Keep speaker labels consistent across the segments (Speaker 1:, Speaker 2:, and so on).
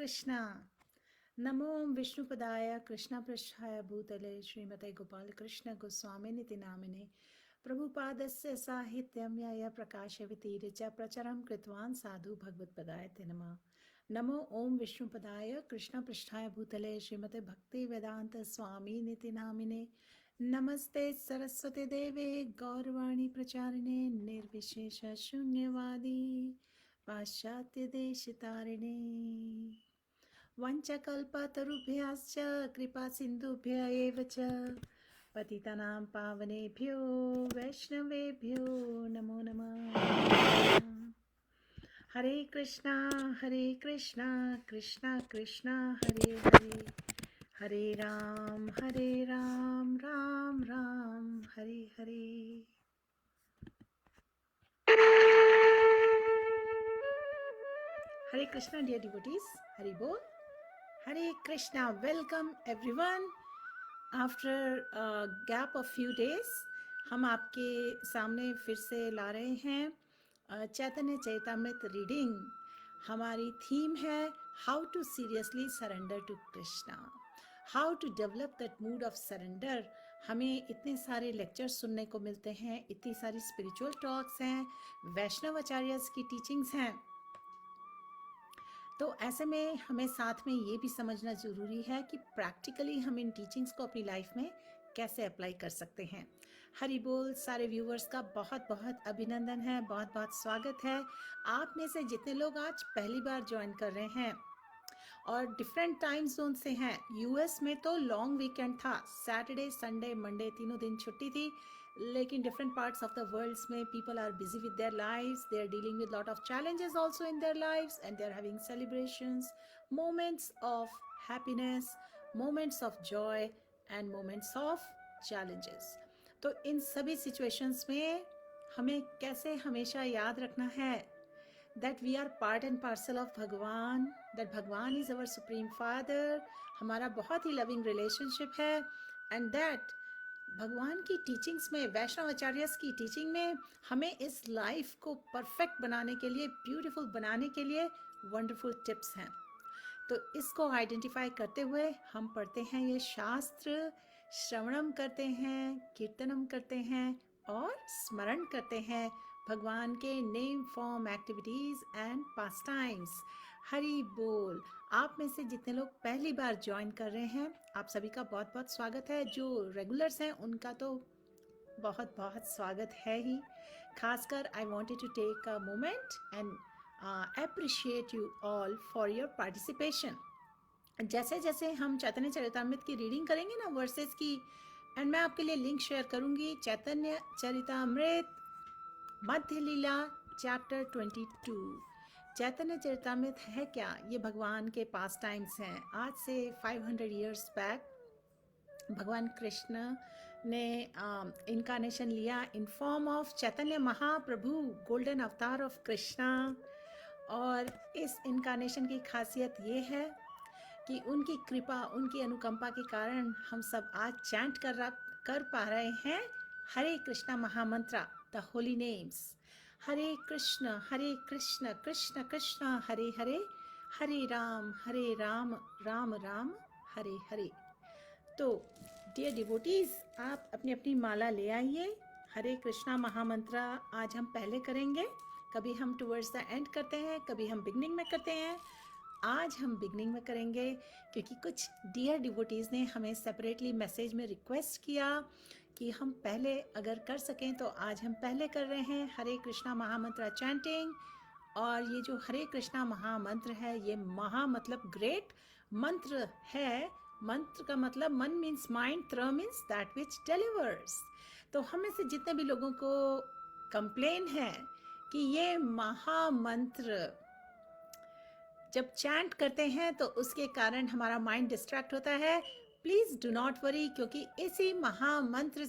Speaker 1: कृष्णा। नमो विष्णुपदाय कृष्णपृष्ठाय भूतले श्रीमते गोपाल कृष्ण गोस्वामिनिति नामिने प्रभुपादस्य साहित्यं यया प्रकाशयति च प्रचरं कृतवान् साधु भगवत्पदाय ते नमः। नमो ओम विष्णुपदाय कृष्णपृष्ठाय भूतले श्रीमते भक्तिवेदांत स्वामिनिति नामिने नमस्ते सरस्वती देवे गौरवाणी प्रचारिणे निर्विशेष शून्यवादी पाश्चात्य देश तारिणे वंशकल्पतरुभ्यश्च कृपा सिन्धुभ्य एव च पतितानां पावनेभ्यो वैष्णवेभ्यो नमो नमः। हरे कृष्णा कृष्णा कृष्णा हरे हरे, हरे Ram Ram Ram Hare Hare. Hare Krishna, dear devotees. Hari Bol. Hare Krishna. Welcome everyone. After a gap of few days, हम आपके सामने फिर से ला रहे हैं चैतन्य चैतामृत रीडिंग। हमारी थीम है how to seriously surrender to Krishna, how to develop that mood of surrender. हमें इतने सारे लेक्चर्स सुनने को मिलते हैं, इतनी सारी स्पिरिचुअल टॉक्स हैं, वैष्णव आचार्यस की टीचिंग्स हैं, तो ऐसे में हमें साथ में ये भी समझना ज़रूरी है कि प्रैक्टिकली हम इन टीचिंग्स को अपनी लाइफ में कैसे अप्लाई कर सकते हैं। हरि बोल। सारे व्यूवर्स का बहुत बहुत अभिनंदन है, बहुत बहुत स्वागत है। आप में से जितने लोग आज पहली बार ज्वाइन कर रहे हैं और डिफरेंट टाइम जोन से हैं, यूएस में तो लॉन्ग वीकेंड था, सैटरडे संडे मंडे तीनों दिन छुट्टी थी, लेकिन different parts of the world में people are busy with their lives, they are dealing with lot of challenges also in their lives and they are having celebrations, moments of happiness, moments of joy and moments of challenges. तो इन सभी situations में हमें कैसे हमेशा याद रखना है that we are part and parcel of भगवान, that भगवान is our supreme father, हमारा बहुत ही लविंग रिलेशनशिप है, एंड दैट भगवान की टीचिंग्स में, वैष्णव आचार्यस की टीचिंग में हमें इस लाइफ को परफेक्ट बनाने के लिए, ब्यूटीफुल बनाने के लिए वंडरफुल टिप्स हैं। तो इसको आइडेंटिफाई करते हुए हम पढ़ते हैं ये शास्त्र, श्रवणम करते हैं, कीर्तनम करते हैं और स्मरण करते हैं भगवान के name form activities and pass times. Hari बोल। आप में से जितने लोग पहली बार ज्वाइन कर रहे हैं, आप सभी का बहुत बहुत स्वागत है। जो रेगुलर्स हैं उनका तो बहुत बहुत स्वागत है ही। खासकर I wanted to take a moment and appreciate you all for your participation। जैसे जैसे हम चैतन्य चरितामृत की रीडिंग करेंगे ना, वर्सेस की, एंड मैं आपके लिए लिंक शेयर करूंगी, चैतन्य चरितामृत मध्य लीला चैप्टर 22। चैतन्य चरितामृत है क्या? ये भगवान के पास टाइम्स हैं। आज से 500 ईयर्स बैक भगवान कृष्ण ने इनकारनेशन लिया in form of Chaitanya Mahaprabhu, golden अवतार ऑफ कृष्णा। और इस इनकारनेशन की खासियत ये है कि उनकी कृपा, उनकी अनुकंपा के कारण हम सब आज चैंट कर पा रहे हैं हरे कृष्णा महामंत्र, द होली नेम्स। हरे कृष्ण कृष्ण कृष्ण हरे हरे, हरे राम राम राम हरे हरे। तो डियर डिवोटीज, आप अपनी अपनी माला ले आइए। हरे कृष्णा महामंत्र आज हम पहले करेंगे, कभी हम टुवर्ड्स द एंड करते हैं, कभी हम बिगनिंग में करते हैं। आज हम बिगनिंग में करेंगे क्योंकि कुछ डियर डिवोटीज ने हमें सेपरेटली मैसेज में रिक्वेस्ट किया कि हम पहले अगर कर सकें तो आज हम पहले कर रहे हैं हरे कृष्णा महामंत्र चैंटिंग। और ये जो हरे कृष्णा महामंत्र है, ये महा मतलब ग्रेट, मंत्र है। मंत्र का मतलब मन मीन्स माइंड, त्र मीन्स दैट विच डिलीवर्स। तो हमें से जितने भी लोगों को कंप्लेन है कि ये महामंत्र जब चैंट करते हैं तो उसके कारण हमारा माइंड डिस्ट्रैक्ट होता है, प्लीज डू नॉट वरी, क्योंकि इसी महामंत्र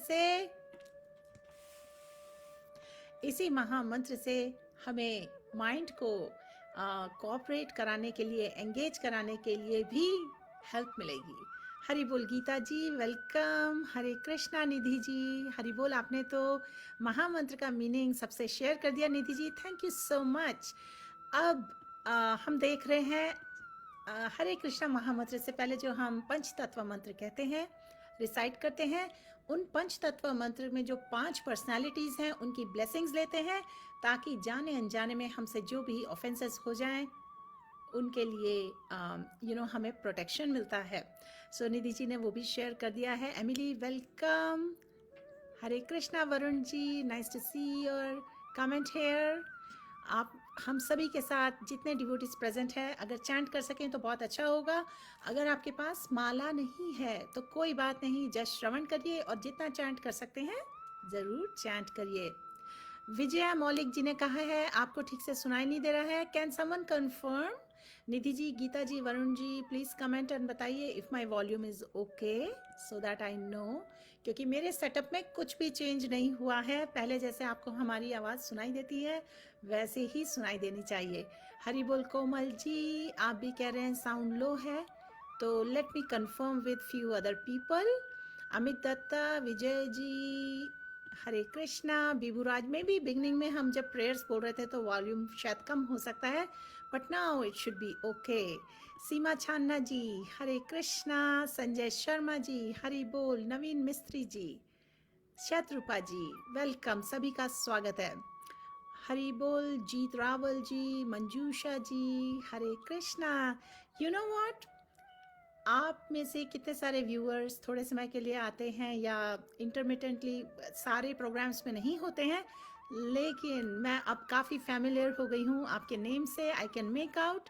Speaker 1: से हमें माइंड को कोऑपरेट कराने के लिए, एंगेज कराने के लिए भी हेल्प मिलेगी। हरि बोल गीता जी, वेलकम। हरे कृष्णा निधि जी, हरि बोल। आपने तो महामंत्र का मीनिंग सबसे शेयर कर दिया Nidhi ji, thank you so much. अब हम देख रहे हैं हरे कृष्णा महामंत्र से पहले जो हम पंच तत्व मंत्र कहते हैं, रिसाइट करते हैं, उन पंच तत्व मंत्र में जो 5 पर्सनालिटीज़ हैं उनकी ब्लेसिंग्स लेते हैं, ताकि जाने अनजाने में हमसे जो भी ऑफेंसेस हो जाएं उनके लिए हमें प्रोटेक्शन मिलता है। सो निधि जी ने वो भी शेयर कर दिया है। Emily welcome. Hare Krishna Varun ji, nice to see your comment here. आप हम सभी के साथ जितने डिवोटीज प्रेजेंट है, अगर चैंट कर सकें तो बहुत अच्छा होगा। अगर आपके पास माला नहीं है तो कोई बात नहीं, जस्ट श्रवण करिए और जितना चैंट कर सकते हैं ज़रूर चैंट करिए। विजया मौलिक जी ने कहा है आपको ठीक से सुनाई नहीं दे रहा है, can someone confirm? Nidhi ji, Gita ji, Varun ji, please comment and बताइए if my volume is okay, so that I know, क्योंकि मेरे सेटअप में कुछ भी चेंज नहीं हुआ है। पहले जैसे आपको हमारी आवाज़ सुनाई देती है वैसे ही सुनाई देनी चाहिए। हरि बोल कोमल जी, आप भी कह रहे हैं साउंड लो है, तो let me confirm with few other people. Amit Dutta, Vijay ji, Hare Krishna. Biburaj में भी बिगनिंग में हम जब प्रेयर्स बोल रहे थे तो वॉल्यूम शायद कम हो सकता है, but now it should be okay. Seema Chhanna ji, Hare Krishna. Sanjay Sharma ji, Hari बोल। नवीन मिस्त्री जी, शत्रुपा जी, वेलकम, सभी का स्वागत है। हरि बोल। जीत रावल जी, मंजूषा जी, Hare Krishna. You know what, आप में से कितने सारे व्यूअर्स थोड़े समय के लिए आते हैं या इंटरमिटेंटली सारे प्रोग्राम्स में नहीं होते हैं, लेकिन मैं अब काफ़ी फैमिलियर हो गई हूँ आपके नेम से। आई कैन मेक आउट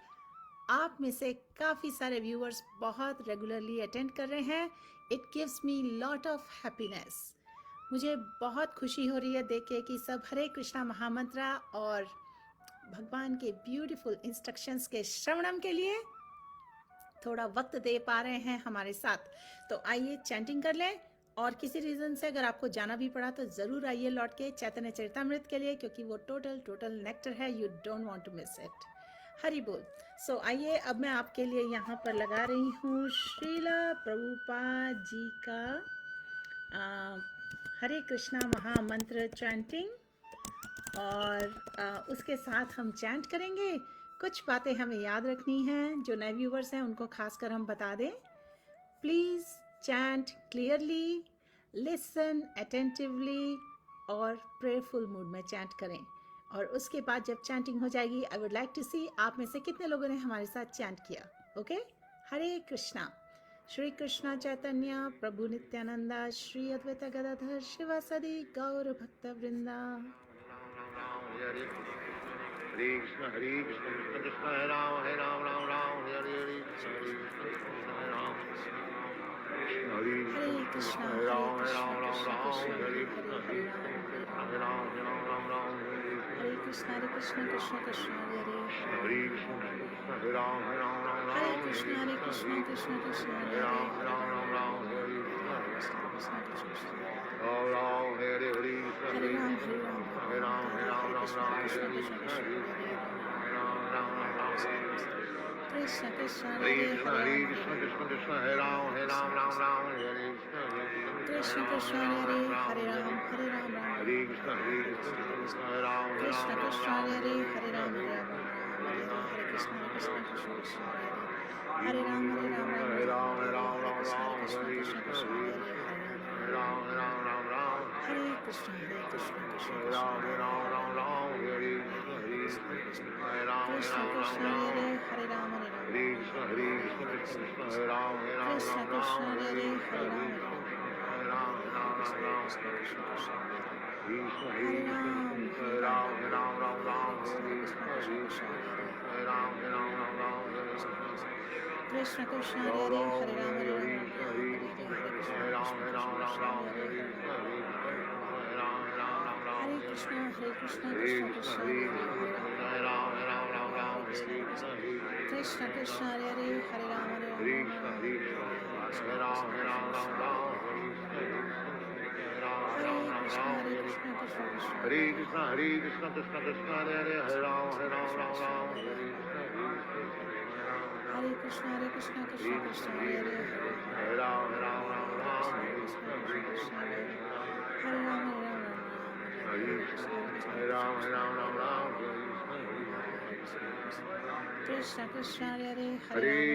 Speaker 1: आप में से काफ़ी सारे व्यूअर्स बहुत रेगुलरली अटेंड कर रहे हैं। It gives me lot of happiness. मुझे बहुत खुशी हो रही है देख के कि सब हरे कृष्णा महामंत्रा और भगवान के ब्यूटीफुल इंस्ट्रक्शंस के श्रवणम के लिए थोड़ा वक्त दे पा रहे हैं हमारे साथ। तो आइए चैंटिंग कर लें, और किसी रीज़न से अगर आपको जाना भी पड़ा तो ज़रूर आइए लौट के चैतन्य चरितामृत के लिए, क्योंकि वो टोटल नेक्टर है। You don't want to miss it. Hari बोल। सो आइए, अब मैं आपके लिए यहाँ पर लगा रही हूँ श्रीला प्रभुपाद जी का हरे कृष्णा महामंत्र चैंटिंग, और उसके साथ हम चैंट करेंगे। कुछ बातें हमें याद रखनी हैं, जो नए व्यूवर्स हैं उनको खासकर हम बता दें। Please chant clearly, listen attentively और प्रेयरफुल मूड में चैंट करें। और उसके बाद जब चैंटिंग हो जाएगी, आई वुड लाइक टू सी आप में से कितने लोगों ने हमारे साथ चैंट किया। ओके? हरे कृष्णा। श्री कृष्णा चैतन्य प्रभु नित्यानंदा, श्री अद्वैत गदाधर शिवासदि गौर भक्त वृंदा।
Speaker 2: हरे कृष्ण कृष्ण कृष्ण हरे राम राम राम हरे हरे, हरे कृष्ण हरे राम हरे कृष्ण हरे राम राम,
Speaker 1: हरे कृष्ण कृष्ण कृष्ण हरे
Speaker 2: हरे कृष्ण हरे राम
Speaker 1: हरे कृष्ण कृष्ण कृष्ण हरे
Speaker 2: राम राम, हरे
Speaker 1: कृष्ण कृष्ण
Speaker 2: राम राम हरे हरे,
Speaker 1: हरे राम कृष्ण कृष्ण
Speaker 2: हरे कृष्ण कृष्ण हरे राम राम हरे
Speaker 1: कृष्ण कृष्ण हरे हरे राम
Speaker 2: हरे कृष्ण हरे राम
Speaker 1: कृष्ण कृष्ण हरे हरे राम हरे कृष्ण कृष्ण हरे राम
Speaker 2: हरे राम
Speaker 1: कृष्ण
Speaker 2: हरे
Speaker 1: कृष्ण
Speaker 2: राम
Speaker 1: हरे कृष्ण
Speaker 2: हरे राम हरे
Speaker 1: कृष्ण कृष्ण हरे हरे राम
Speaker 2: हरे कृष्ण कृष्ण हरे राम
Speaker 1: कृष्ण कृष्ण हरे हरे राम
Speaker 2: हरे राम
Speaker 1: हरे राम कृष्ण कृष्ण हरे हरे राम हरे कृष्ण कृष्ण कृष्ण कृष्ण कृष्ण हरे हरे राम
Speaker 2: हरे कृष्ण कृष्ण कृष्ण हरे हरे राम राम
Speaker 1: हरे कृष्ण कृष्ण कृष्ण
Speaker 2: हरे Ram
Speaker 1: Krishna Krishna Hare
Speaker 2: Hare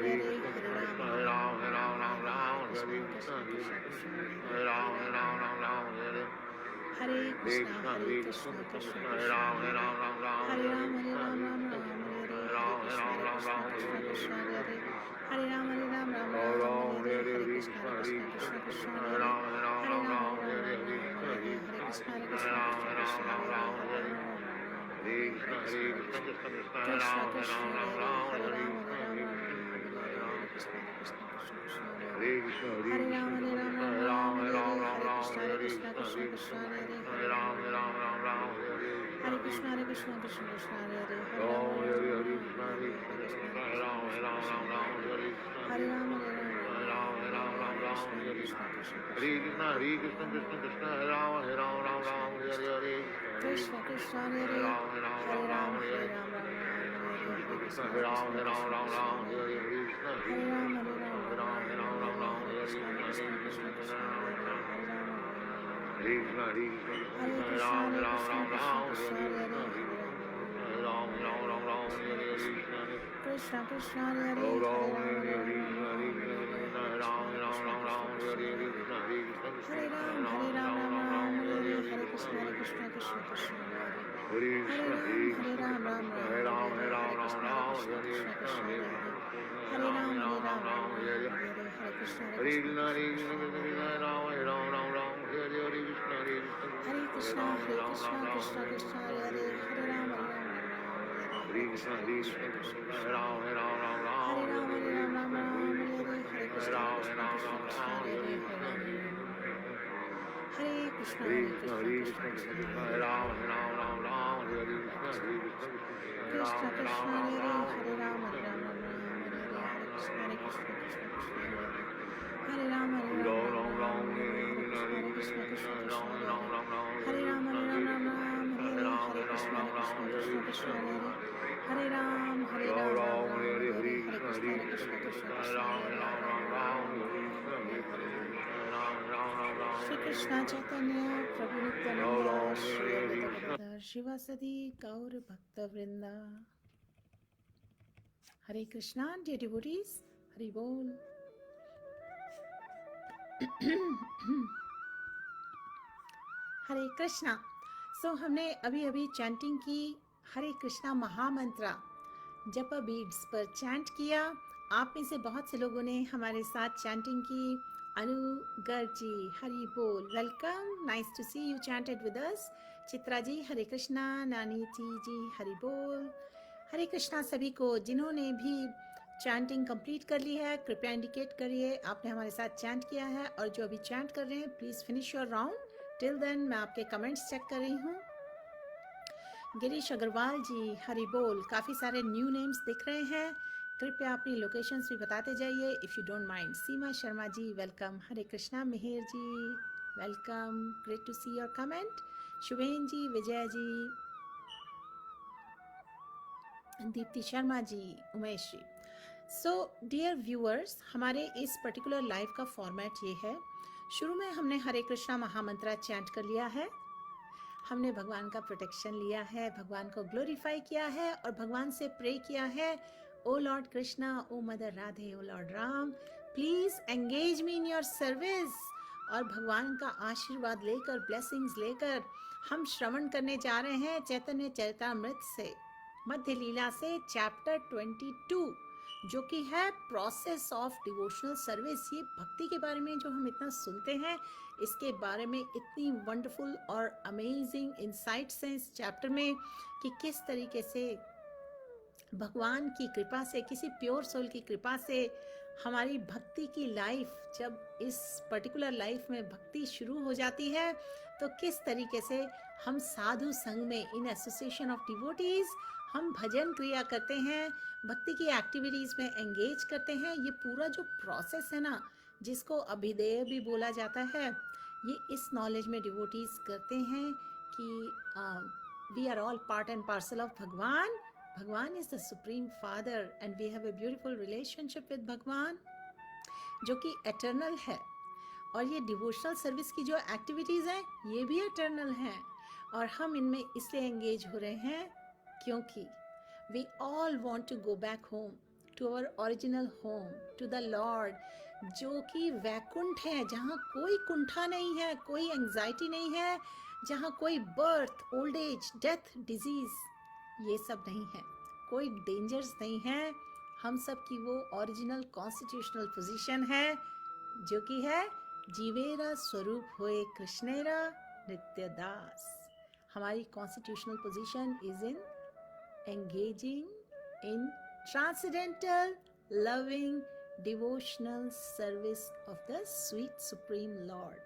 Speaker 1: Hare
Speaker 2: Hare
Speaker 1: Hare,
Speaker 2: Krishna
Speaker 1: Hare
Speaker 2: Krishna
Speaker 1: Rama,
Speaker 2: Hare Ram Hare Ram Ram
Speaker 1: Hare
Speaker 2: Ram
Speaker 1: Hare
Speaker 2: Hare
Speaker 1: Krishna,
Speaker 2: Krishna
Speaker 1: Krishna Krishna Krishna,
Speaker 2: Hare Ram Hare Ram Ram Ram Hare
Speaker 1: Hare
Speaker 2: Hare
Speaker 1: Krishna,
Speaker 2: Krishna
Speaker 1: Hare
Speaker 2: Hare Krishna
Speaker 1: Krishna,
Speaker 2: Krishna
Speaker 1: Krishna
Speaker 2: Krishna Hare
Speaker 1: Krishna,
Speaker 2: Ram Hare Ram Ram Ram
Speaker 1: Hare
Speaker 2: Hare
Speaker 1: Ram, Hare
Speaker 2: Krishna
Speaker 1: Ram,
Speaker 2: Hare
Speaker 1: Ram
Speaker 2: Krishna
Speaker 1: Ram, Hare Hare,
Speaker 2: Hare
Speaker 1: Hare
Speaker 2: Ram Hare
Speaker 1: Krishna,
Speaker 2: Ram
Speaker 1: Hare
Speaker 2: Ram
Speaker 1: Krishna,
Speaker 2: Ram
Speaker 1: Krishna
Speaker 2: Hare
Speaker 1: Krishna,
Speaker 2: Hare
Speaker 1: Hare Hare, Hare Ram, Hare Ram, Ram
Speaker 2: Ram
Speaker 1: Ram,
Speaker 2: Ram
Speaker 1: Hare
Speaker 2: Hare
Speaker 1: Hare,
Speaker 2: Hare
Speaker 1: Hare
Speaker 2: Hare
Speaker 1: Krishna,
Speaker 2: Krishna
Speaker 1: Hare
Speaker 2: Hare
Speaker 1: Krishna,
Speaker 2: Krishna
Speaker 1: Krishna Krishna,
Speaker 2: Hare
Speaker 1: Hare Hare,
Speaker 2: Ram Hare Ram
Speaker 1: Hare
Speaker 2: Ram
Speaker 1: Ram,
Speaker 2: Ram
Speaker 1: Hare Ram,
Speaker 2: Hare
Speaker 1: Ram
Speaker 2: Hare
Speaker 1: Ram,
Speaker 2: Krishna
Speaker 1: Hare
Speaker 2: Hare
Speaker 1: Hare, Hare
Speaker 2: Krishna
Speaker 1: Krishna, Hare
Speaker 2: Hare
Speaker 1: Krishna,
Speaker 2: Ram
Speaker 1: Krishna
Speaker 2: Hare Ram
Speaker 1: Krishna,
Speaker 2: Ram
Speaker 1: Hare
Speaker 2: Ram
Speaker 1: Hare, Hare
Speaker 2: Hare
Speaker 1: Ram, Ram Ram,
Speaker 2: Hare
Speaker 1: Hare
Speaker 2: Krishna
Speaker 1: Hare,
Speaker 2: Hare
Speaker 1: Krishna, Hare
Speaker 2: Krishna
Speaker 1: Krishna,
Speaker 2: Krishna Krishna Hare
Speaker 1: Krishna
Speaker 2: Ram Hare
Speaker 1: Krishna,
Speaker 2: Ram Ram
Speaker 1: Hare Hare,
Speaker 2: Ram
Speaker 1: Hare
Speaker 2: Hare
Speaker 1: Ram,
Speaker 2: Krishna
Speaker 1: Hare Ram,
Speaker 2: Hare
Speaker 1: Ram
Speaker 2: Krishna
Speaker 1: Ram,
Speaker 2: Krishna
Speaker 1: Hare
Speaker 2: Hare
Speaker 1: Hare,
Speaker 2: Ram
Speaker 1: Hare Krishna, Hare Krishna, Krishna Krishna, Hare Hare,
Speaker 2: Hare Krishna Hare
Speaker 1: Hare
Speaker 2: Krishna
Speaker 1: Ram, Hare
Speaker 2: Krishna
Speaker 1: Ram,
Speaker 2: Krishna
Speaker 1: Ram
Speaker 2: Hare
Speaker 1: Ram,
Speaker 2: Ram Hare
Speaker 1: Hare
Speaker 2: Ram
Speaker 1: Hare,
Speaker 2: Ram
Speaker 1: Hare
Speaker 2: Ram
Speaker 1: Krishna, Hare
Speaker 2: Hare
Speaker 1: Krishna,
Speaker 2: Krishna
Speaker 1: Krishna
Speaker 2: Hare
Speaker 1: Krishna,
Speaker 2: Krishna
Speaker 1: Hare Hare,
Speaker 2: Krishna
Speaker 1: Hare
Speaker 2: Hare
Speaker 1: Ram,
Speaker 2: Ram
Speaker 1: Hare
Speaker 2: Hare
Speaker 1: Ram,
Speaker 2: Ram
Speaker 1: Ram
Speaker 2: Ram
Speaker 1: Ram,
Speaker 2: Ram
Speaker 1: Hare
Speaker 2: Hare
Speaker 1: Hare
Speaker 2: Krishna Hare
Speaker 1: Krishna, Hare
Speaker 2: Krishna
Speaker 1: Krishna, Krishna Krishna, Hare Hare, Hare Ram,
Speaker 2: Ram
Speaker 1: Hare
Speaker 2: Hare
Speaker 1: Ram,
Speaker 2: Hare
Speaker 1: Ram
Speaker 2: Krishna
Speaker 1: Hare
Speaker 2: Hare
Speaker 1: Hare,
Speaker 2: Krishna
Speaker 1: Hare
Speaker 2: Krishna
Speaker 1: Krishna,
Speaker 2: Krishna
Speaker 1: Hare
Speaker 2: Hare
Speaker 1: Krishna,
Speaker 2: Ram Hare
Speaker 1: Krishna
Speaker 2: Ram
Speaker 1: Krishna,
Speaker 2: Ram
Speaker 1: Hare
Speaker 2: Ram
Speaker 1: Hare,
Speaker 2: Hare Krishna
Speaker 1: Hare
Speaker 2: Hare
Speaker 1: Ram,
Speaker 2: Krishna
Speaker 1: Hare Ram, Ram
Speaker 2: Hare
Speaker 1: Ram,
Speaker 2: Ram Hare
Speaker 1: Hare
Speaker 2: Ram
Speaker 1: Hare,
Speaker 2: Ram
Speaker 1: Hare
Speaker 2: Ram
Speaker 1: Krishna, Hare
Speaker 2: Hare
Speaker 1: Krishna, Krishna Krishna,
Speaker 2: Hare
Speaker 1: Hare
Speaker 2: Krishna
Speaker 1: Hare,
Speaker 2: Hare
Speaker 1: Hare
Speaker 2: Krishna
Speaker 1: Ram,
Speaker 2: Krishna
Speaker 1: Hare
Speaker 2: Krishna
Speaker 1: Ram,
Speaker 2: Hare Ram Hare Ram
Speaker 1: Hare
Speaker 2: Ram
Speaker 1: Krishna,
Speaker 2: Ram
Speaker 1: Hare
Speaker 2: Hare
Speaker 1: Krishna,
Speaker 2: Hare
Speaker 1: Krishna Krishna, Hare
Speaker 2: Hare
Speaker 1: Hare,
Speaker 2: Ram Hare Ram
Speaker 1: Hare
Speaker 2: Ram Ram
Speaker 1: Ram,
Speaker 2: Hare
Speaker 1: Hare Ram, Ram Ram, Hare Hare, Hare
Speaker 2: Krishna
Speaker 1: Krishna,
Speaker 2: Hare
Speaker 1: Hare
Speaker 2: Ram
Speaker 1: Krishna,
Speaker 2: Hare Ram
Speaker 1: Krishna
Speaker 2: Ram
Speaker 1: Krishna,
Speaker 2: Ram
Speaker 1: Hare
Speaker 2: Hare
Speaker 1: Hare,
Speaker 2: Krishna
Speaker 1: Hare Ram, Hare Ram,
Speaker 2: Hare
Speaker 1: Ram
Speaker 2: Ram Hare
Speaker 1: Ram,
Speaker 2: Ram
Speaker 1: Hare
Speaker 2: Ram
Speaker 1: Hare,
Speaker 2: Ram
Speaker 1: Hare
Speaker 2: Hare
Speaker 1: Krishna, Hare
Speaker 2: Krishna
Speaker 1: Krishna, Krishna Krishna, Hare Hare, Hare Ram, Hare Ram, Ram Ram, Hare
Speaker 2: Hare
Speaker 1: Hare,
Speaker 2: Krishna Hare Krishna
Speaker 1: Hare
Speaker 2: Hare
Speaker 1: Krishna,
Speaker 2: Ram Hare
Speaker 1: Hare
Speaker 2: Ram
Speaker 1: Krishna,
Speaker 2: Ram
Speaker 1: Krishna
Speaker 2: Ram
Speaker 1: Krishna,
Speaker 2: Hare
Speaker 1: Hare Hare,
Speaker 2: Krishna
Speaker 1: Hare Ram, Ram
Speaker 2: Hare
Speaker 1: Ram,
Speaker 2: Ram
Speaker 1: Ram
Speaker 2: Hare
Speaker 1: Hare
Speaker 2: Ram
Speaker 1: Hare,
Speaker 2: Ram
Speaker 1: Krishna, Hare
Speaker 2: Hare
Speaker 1: Krishna,
Speaker 2: Krishna
Speaker 1: Krishna Krishna, Hare
Speaker 2: Ram
Speaker 1: Hare, Hare
Speaker 2: Ram
Speaker 1: Ram,
Speaker 2: Hare
Speaker 1: Hare Ram, Ram
Speaker 2: Krishna Hare
Speaker 1: Ram, Hare
Speaker 2: Krishna
Speaker 1: Hare, Hare
Speaker 2: Hare
Speaker 1: Krishna,
Speaker 2: Ram
Speaker 1: Hare
Speaker 2: Hare Ram
Speaker 1: Krishna,
Speaker 2: Ram
Speaker 1: Krishna
Speaker 2: Ram
Speaker 1: Krishna,
Speaker 2: Hare
Speaker 1: Hare Hare,
Speaker 2: Krishna Hare Krishna Krishna
Speaker 1: Hare
Speaker 2: Hare
Speaker 1: Ram, Hare
Speaker 2: Ram Hare
Speaker 1: Ram,
Speaker 2: Ram
Speaker 1: Ram
Speaker 2: Ram
Speaker 1: Ram,
Speaker 2: Ram
Speaker 1: Hare
Speaker 2: Hare
Speaker 1: Hare,
Speaker 2: Hare
Speaker 1: Hare
Speaker 2: Krishna
Speaker 1: Krishna, Hare
Speaker 2: Hare
Speaker 1: Krishna,
Speaker 2: Krishna
Speaker 1: Krishna Krishna, Hare Hare,
Speaker 2: Hare
Speaker 1: Hare
Speaker 2: Krishna
Speaker 1: Ram,
Speaker 2: Hare
Speaker 1: Hare
Speaker 2: Krishna
Speaker 1: Ram,
Speaker 2: Krishna
Speaker 1: Ram
Speaker 2: Krishna
Speaker 1: Ram,
Speaker 2: Hare
Speaker 1: Hare
Speaker 2: Ram Hare
Speaker 1: Hare,
Speaker 2: Ram
Speaker 1: Hare
Speaker 2: Ram
Speaker 1: Krishna, Hare
Speaker 2: Ram
Speaker 1: Krishna,
Speaker 2: Hare
Speaker 1: Krishna
Speaker 2: Krishna
Speaker 1: Krishna,
Speaker 2: Hare
Speaker 1: Hare Hare,
Speaker 2: Krishna Hare
Speaker 1: Hare
Speaker 2: Ram
Speaker 1: Ram,
Speaker 2: Hare
Speaker 1: Hare
Speaker 2: Ram Ram
Speaker 1: Ram, Ram
Speaker 2: Ram
Speaker 1: Ram,
Speaker 2: Hare
Speaker 1: Hare Hare, Hare Krishna, Hare
Speaker 2: Hare
Speaker 1: Krishna,
Speaker 2: Krishna
Speaker 1: Krishna
Speaker 2: Hare
Speaker 1: Krishna,
Speaker 2: Krishna Krishna
Speaker 1: Hare
Speaker 2: Krishna
Speaker 1: Hare,
Speaker 2: Hare Ram Hare Ram Ram Ram Hare Hare Krishna Hare Krishna
Speaker 1: Hare
Speaker 2: Krishna Hare
Speaker 1: Krishna,
Speaker 2: Ram Hare
Speaker 1: Hare
Speaker 2: Ram Ram
Speaker 1: Krishna,
Speaker 2: Ram
Speaker 1: Krishna
Speaker 2: Hare
Speaker 1: Krishna,
Speaker 2: Krishna
Speaker 1: Hare
Speaker 2: Hare
Speaker 1: Hare, Hare
Speaker 2: Krishna
Speaker 1: Ram,
Speaker 2: Hare
Speaker 1: Hare
Speaker 2: Ram
Speaker 1: Ram, Ram Ram, Hare Hare, Hare
Speaker 2: Hare
Speaker 1: Krishna,
Speaker 2: Krishna
Speaker 1: Hare
Speaker 2: Hare
Speaker 1: Krishna,
Speaker 2: Krishna
Speaker 1: Krishna
Speaker 2: Krishna
Speaker 1: Krishna,
Speaker 2: Hare
Speaker 1: Hare
Speaker 2: Ram
Speaker 1: Hare,
Speaker 2: Hare Ram Ram Ram
Speaker 1: Hare Ram,
Speaker 2: Hare
Speaker 1: Hare Ram,
Speaker 2: Hare
Speaker 1: Ram
Speaker 2: Krishna
Speaker 1: Ram,
Speaker 2: Hare
Speaker 1: Hare
Speaker 2: Krishna
Speaker 1: Hare,
Speaker 2: Krishna
Speaker 1: Hare
Speaker 2: Hare
Speaker 1: Krishna, Hare
Speaker 2: Ram Hare
Speaker 1: Krishna,
Speaker 2: Ram
Speaker 1: Krishna
Speaker 2: Ram
Speaker 1: Krishna,
Speaker 2: Ram
Speaker 1: Hare
Speaker 2: Hare
Speaker 1: Hare, Hare
Speaker 2: Krishna
Speaker 1: Ram,
Speaker 2: Hare
Speaker 1: Hare Ram,
Speaker 2: Krishna
Speaker 1: Ram Ram. Krishna
Speaker 2: Hare
Speaker 1: Hare
Speaker 2: Krishna
Speaker 1: Krishna
Speaker 2: Krishna
Speaker 1: Krishna
Speaker 2: Krishna
Speaker 1: Krishna
Speaker 2: Hare
Speaker 1: Hare
Speaker 2: Ram Ram Ram, Hare Hare Krishna Krishna
Speaker 1: Krishna
Speaker 2: हरे राम
Speaker 1: कृष्णा
Speaker 2: राम
Speaker 1: हरे
Speaker 2: राम,
Speaker 1: हरे राम हरे राम राम राम हरे हरे हरे कृष्णा कृष्णा कृष्णा हरे हरे राम राम राम राम हरे हरे कृष्णा कृष्णा कृष्णा हरे हरे राम राम हरे हरे कृष्णा कृष्णा कृष्णा कृष्णा हरे हरे राम राम हरे हरे हरे कृष्णा कृष्णा कृष्णा कृष्णा हरे राम राम हरे हरे श्री कृष्णा चैतन्य प्रभु नित्यानंद श्री अद्वैत गदाधर शिवासदि गौर भक्त वृंदा हरे Krishna dear devotees Hari बोल हरे कृष्णा हमने अभी अभी chanting की हरे कृष्णा महामंत्रा जप beats पर chant किया। आप में से बहुत से लोगों ने हमारे साथ चैंटिंग की। अनु गर्ग जी हरि बोल, welcome, nice to see you chanted with us. Chitra ji Hare Krishna, Nani ji Hari बोल, हरे कृष्णा सभी को। जिन्होंने भी चैंटिंग कंप्लीट कर ली है कृपया इंडिकेट करिए आपने हमारे साथ चैंट किया है, और जो अभी चैंट कर रहे हैं please finish your round. Till then मैं आपके कमेंट्स चेक कर रही हूँ। गिरीश अग्रवाल जी हरि बोल, काफ़ी सारे न्यू नेम्स दिख रहे हैं, कृपया अपनी लोकेशंस भी बताते जाइए if you don't mind. Seema Sharma ji welcome, Hare Krishna. Mihir ji welcome, great to see your comment. Shubhen ji, Vijay ji, Deepti Sharma ji, Umesh ji. So dear viewers, हमारे इस पर्टिकुलर लाइव का फॉर्मेट ये है। शुरू में हमने हरे कृष्णा महामंत्रा चैंट कर लिया है, हमने भगवान का प्रोटेक्शन लिया है, भगवान को ग्लोरीफाई किया है और भगवान से प्रे किया है, O lord Krishna, O mother Radhe, O lord Ram, please engage me in your service. और भगवान का आशीर्वाद लेकर, ब्लेसिंग्स लेकर हम श्रवण करने जा रहे हैं चैतन्य चरितामृत से, मध्य लीला से, चैप्टर 22, जो कि है प्रोसेस ऑफ डिवोशनल सर्विस। ये भक्ति के बारे में जो हम इतना सुनते हैं, इसके बारे में इतनी वंडरफुल और अमेजिंग इंसाइट्स हैं इस चैप्टर में कि किस तरीके से भगवान की कृपा से, किसी प्योर सोल की कृपा से हमारी भक्ति की लाइफ, जब इस पर्टिकुलर लाइफ में भक्ति शुरू हो जाती है तो किस तरीके से हम साधु संग में, इन एसोसिएशन ऑफ डिवोटीज, हम भजन क्रिया करते हैं, भक्ति की एक्टिविटीज़ में एंगेज करते हैं। ये पूरा जो प्रोसेस है ना, जिसको अभिदेय भी बोला जाता है, ये इस नॉलेज में डिवोटीज करते हैं कि we are all part and parcel of Bhagavan. Bhagavan is the supreme father and we have a beautiful relationship with Bhagavan जो कि एटर्नल है। और ये डिवोशनल सर्विस की जो एक्टिविटीज़ हैं ये भी एटर्नल हैं, और हम इनमें इसलिए एंगेज हो रहे हैं क्योंकि we all want to go back home, to our original home, to the lord, जो कि वैकुंठ है, जहाँ कोई कुंठा नहीं है, कोई एंजाइटी नहीं है, जहाँ कोई birth, old age, death, disease ये सब नहीं है, कोई डेंजर्स नहीं है। हम सब की वो ओरिजिनल कॉन्स्टिट्यूशनल पोजीशन है जो कि है जीवेरा स्वरूप होए कृष्णेरा नित्य दास। हमारी constitutional position is in engaging in transcendental loving devotional service of the sweet supreme Lord.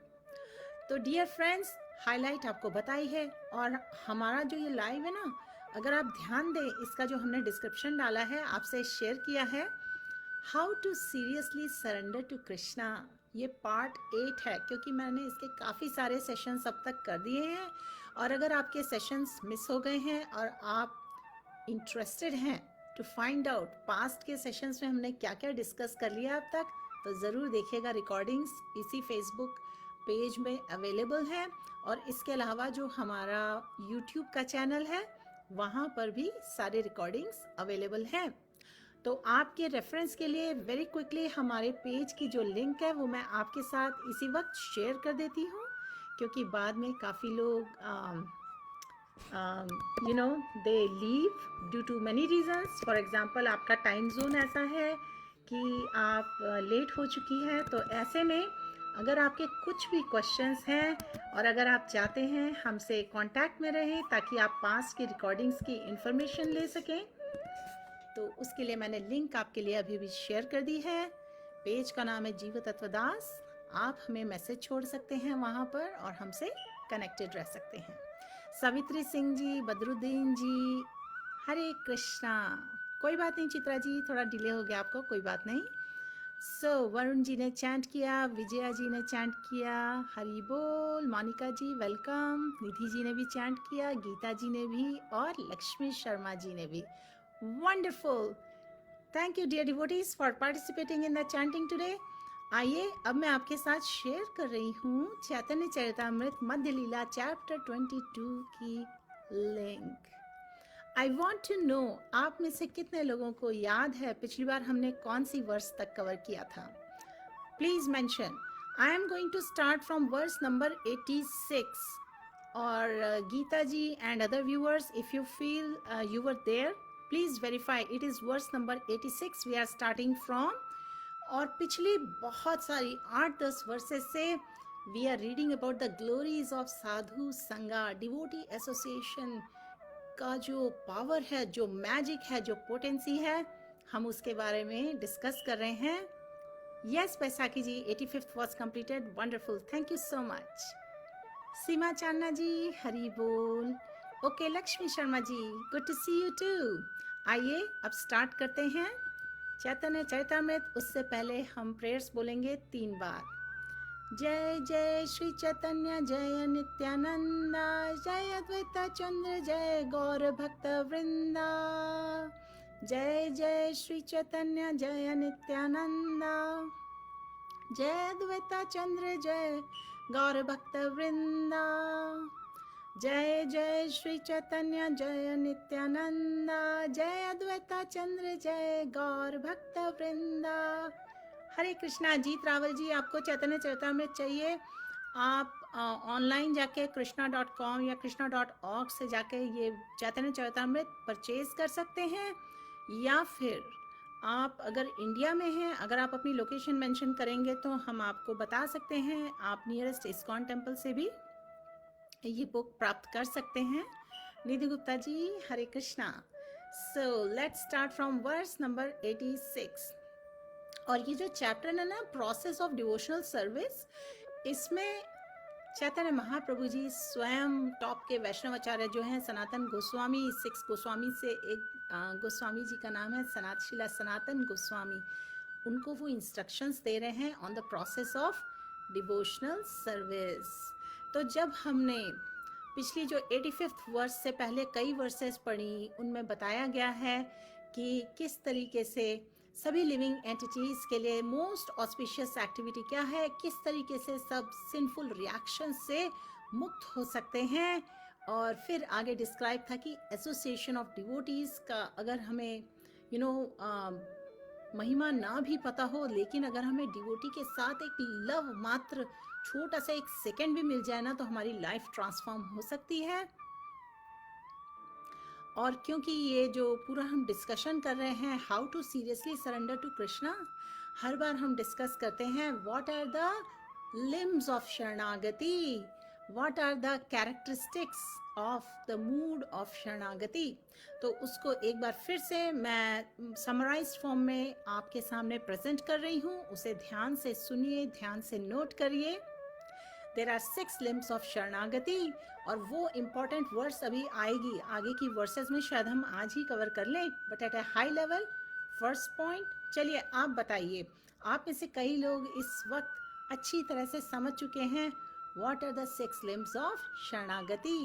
Speaker 1: तो डियर फ्रेंड्स, हाईलाइट आपको बताई है, और हमारा जो ये लाइव है ना, अगर आप ध्यान दें, इसका जो हमने डिस्क्रिप्शन डाला है, आपसे शेयर किया है, how to seriously surrender to Krishna, ये पार्ट 8 है, क्योंकि मैंने इसके काफ़ी सारे सेशंस अब तक कर दिए हैं, और अगर आपके सेशंस मिस हो गए हैं और आप इंटरेस्टेड हैं टू फाइंड आउट पास्ट के सेशंस में हमने क्या क्या डिस्कस कर लिया अब तक, तो ज़रूर देखिएगा। रिकॉर्डिंग्स इसी फेसबुक पेज में अवेलेबल है, और इसके अलावा जो हमारा यूट्यूब का चैनल है वहाँ पर भी सारे रिकॉर्डिंग्स अवेलेबल हैं। तो आपके रेफरेंस के लिए वेरी क्विकली हमारे पेज की जो लिंक है वो मैं आपके साथ इसी वक्त शेयर कर देती हूँ, क्योंकि बाद में काफ़ी लोग they leave due to many reasons. For example, आपका टाइम जोन ऐसा है कि आप लेट हो चुकी हैं, तो ऐसे में अगर आपके कुछ भी क्वेश्चंस हैं और अगर आप चाहते हैं हमसे कांटेक्ट में रहें ताकि आप पास्ट की रिकॉर्डिंग्स की इंफॉर्मेशन ले सकें, तो उसके लिए मैंने लिंक आपके लिए अभी भी शेयर कर दी है। पेज का नाम है जीव तत्वदास। आप हमें मैसेज छोड़ सकते हैं वहाँ पर और हमसे कनेक्टेड रह सकते हैं। सवित्री सिंह जी, बदरुद्दीन जी, हरे कृष्णा। कोई बात नहीं चित्रा जी, थोड़ा डिले हो गया आपको, कोई बात नहीं। वरुण जी ने चैंट किया, विजया जी ने चैंट किया, हरी बोल। मोनिका जी वेलकम। निधि जी ने भी चैंट किया, गीता जी ने भी, और लक्ष्मी शर्मा जी ने भी। Wonderful. Thank you dear devotees for participating in the chanting today. आइए अब मैं आपके साथ शेयर कर रही हूँ चैतन्य चरितामृत मध्य लीला चैप्टर 22 की लिंक। आई वॉन्ट टू नो आप में से कितने लोगों को याद है पिछली बार हमने कौन सी वर्स तक कवर किया था। Please mention. I am going to start from verse number 86 और Gita ji and other viewers if you feel you were there please verify it is verse number 86 we are starting from. और पिछली बहुत सारी 8-10 verses से we are reading about the glories of sadhu sanga, devotee association का जो power है, जो मैजिक है, जो पोटेंसी है, हम उसके बारे में डिस्कस कर रहे हैं। Yes Baisakhi ji, 85th was completed. Wonderful. Thank you so much. Seema Chandna ji, Hari बोल। Okay Lakshmi Sharma ji, good to see you too. आइए अब स्टार्ट करते हैं चैतन्य चरितामृत। उससे पहले हम प्रेयर्स बोलेंगे 3 बार। जय जय श्री चैतन्य जय नित्यानंदा, जय अद्वैत चंद्र जय गौर भक्त वृंदा। जय जय श्री चैतन्य जय नित्यानंदा, जय अद्वैत चंद्र जय गौर भक्त वृंदा। जय जय श्री चैतन्य जय नित्यानंदा, जय अद्वैत चंद्र जय गौर भक्त वृंदा। हरे कृष्णा। जीत रावल जी, आपको चैतन्य चरितामृत चाहिए, आप ऑनलाइन जाके krishna.com या krishna.org से जाके ये चैतन्य चरितामृत परचेज कर सकते हैं, या फिर आप अगर इंडिया में हैं, अगर आप अपनी लोकेशन मेंशन करेंगे तो हम आपको बता सकते हैं, आप नियरेस्ट इस्कॉन टेम्पल से भी ये बुक प्राप्त कर सकते हैं। Nidhi Gupta ji, Hare Krishna. So let's start from verse number 86। और ये जो चैप्टर है ना, प्रोसेस ऑफ डिवोशनल सर्विस, इसमें चैतन्य महाप्रभु जी स्वयं टॉप के वैष्णवाचार्य जो हैं सनातन गोस्वामी, 6 गोस्वामी से एक गोस्वामी जी का नाम है शिला सनातन गोस्वामी, उनको वो इंस्ट्रक्शंस दे रहे हैं on the process of devotional service. तो जब हमने पिछली जो 85th वर्स से पहले कई वर्सेस पढ़ी, उनमें बताया गया है कि किस तरीके से सभी लिविंग एंटिटीज के लिए मोस्ट ऑस्पिशियस एक्टिविटी क्या है, किस तरीके से सब सिंफुल रिएक्शन से मुक्त हो सकते हैं। और फिर आगे डिस्क्राइब था कि एसोसिएशन ऑफ डिवोटीज का अगर हमें महिमा ना भी पता हो, लेकिन अगर हमें डिवोटी के साथ एक लव मात्र छोटा सा एक सेकेंड भी मिल जाए ना, तो हमारी लाइफ ट्रांसफॉर्म हो सकती है। और क्योंकि ये जो पूरा हम डिस्कशन कर रहे हैं how to seriously surrender to Krishna, हर बार हम डिस्कस करते हैं what are the limbs of sharanagati, what are the characteristics of the mood of sharanagati. तो उसको एक बार फिर से मैं समराइज्ड फॉर्म में आपके सामने प्रेजेंट कर रही हूँ, उसे ध्यान से सुनिए, ध्यान से नोट करिए। There are 6 limbs of शरणागति, और वो इम्पॉर्टेंट वर्ड्स अभी आएगी आगे की वर्सेस में, शायद हम आज ही कवर कर लें, but at a high level first point. चलिए आप बताइए, आप में से कई लोग इस वक्त अच्छी तरह से समझ चुके हैं what are the 6 limbs of sharanagati.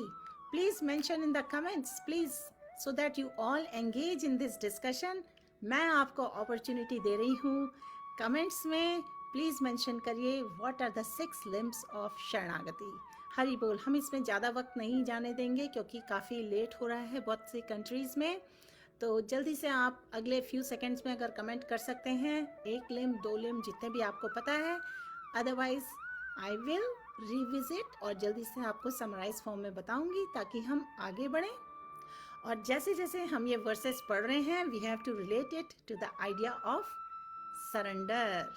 Speaker 1: Please mention in the comments please, so that you all engage in this discussion. मैं आपको अपॉर्चुनिटी दे रही हूँ, कमेंट्स में प्लीज मेंशन करिए what are the 6 limbs of sharanagati. Hari बोल। हम इसमें ज़्यादा वक्त नहीं जाने देंगे क्योंकि काफ़ी लेट हो रहा है बहुत सी कंट्रीज़ में, तो जल्दी से आप अगले फ्यू सेकंड्स में अगर कमेंट कर सकते हैं, 1 लिम 2 लिम जितने भी आपको पता है, अदरवाइज आई विल रिविजिट और जल्दी से आपको समराइज फॉर्म में बताऊंगी ताकि हम आगे बढ़ें। और जैसे जैसे हम ये वर्सेस पढ़ रहे हैं, we have to relate it to the idea of surrender.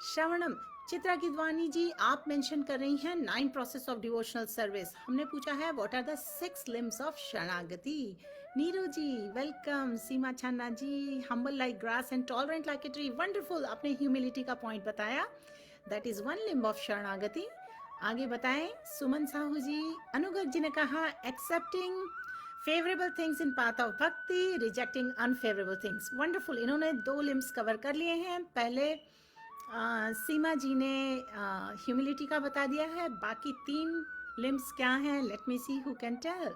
Speaker 1: Shravanam, Chitra Gidwani ji, आप मेंशन कर रही हैं 9 प्रोसेस ऑफ डिवोशनल सर्विस। हमने पूछा है what are the 6 limbs of sharanagati. Neeru ji welcome. Seema Chhanna ji, humble like grass and tolerant like a tree. Wonderful, आपने ह्यूमिलिटी का point बताया। That is one limb of sharanagati. आगे बताएं सुमन साहू जी। अनुगत जी ने कहा accepting favourable things in path of भक्ति, रिजेक्टिंग अनफेवरेबल थिंग्स। वंडरफुल, इन्होंने 2 लिम्स कवर कर लिए हैं। पहले सीमा जी ने ह्यूमिलिटी का बता दिया है, बाकी 3 लिम्स क्या हैं? Late me see who can tell.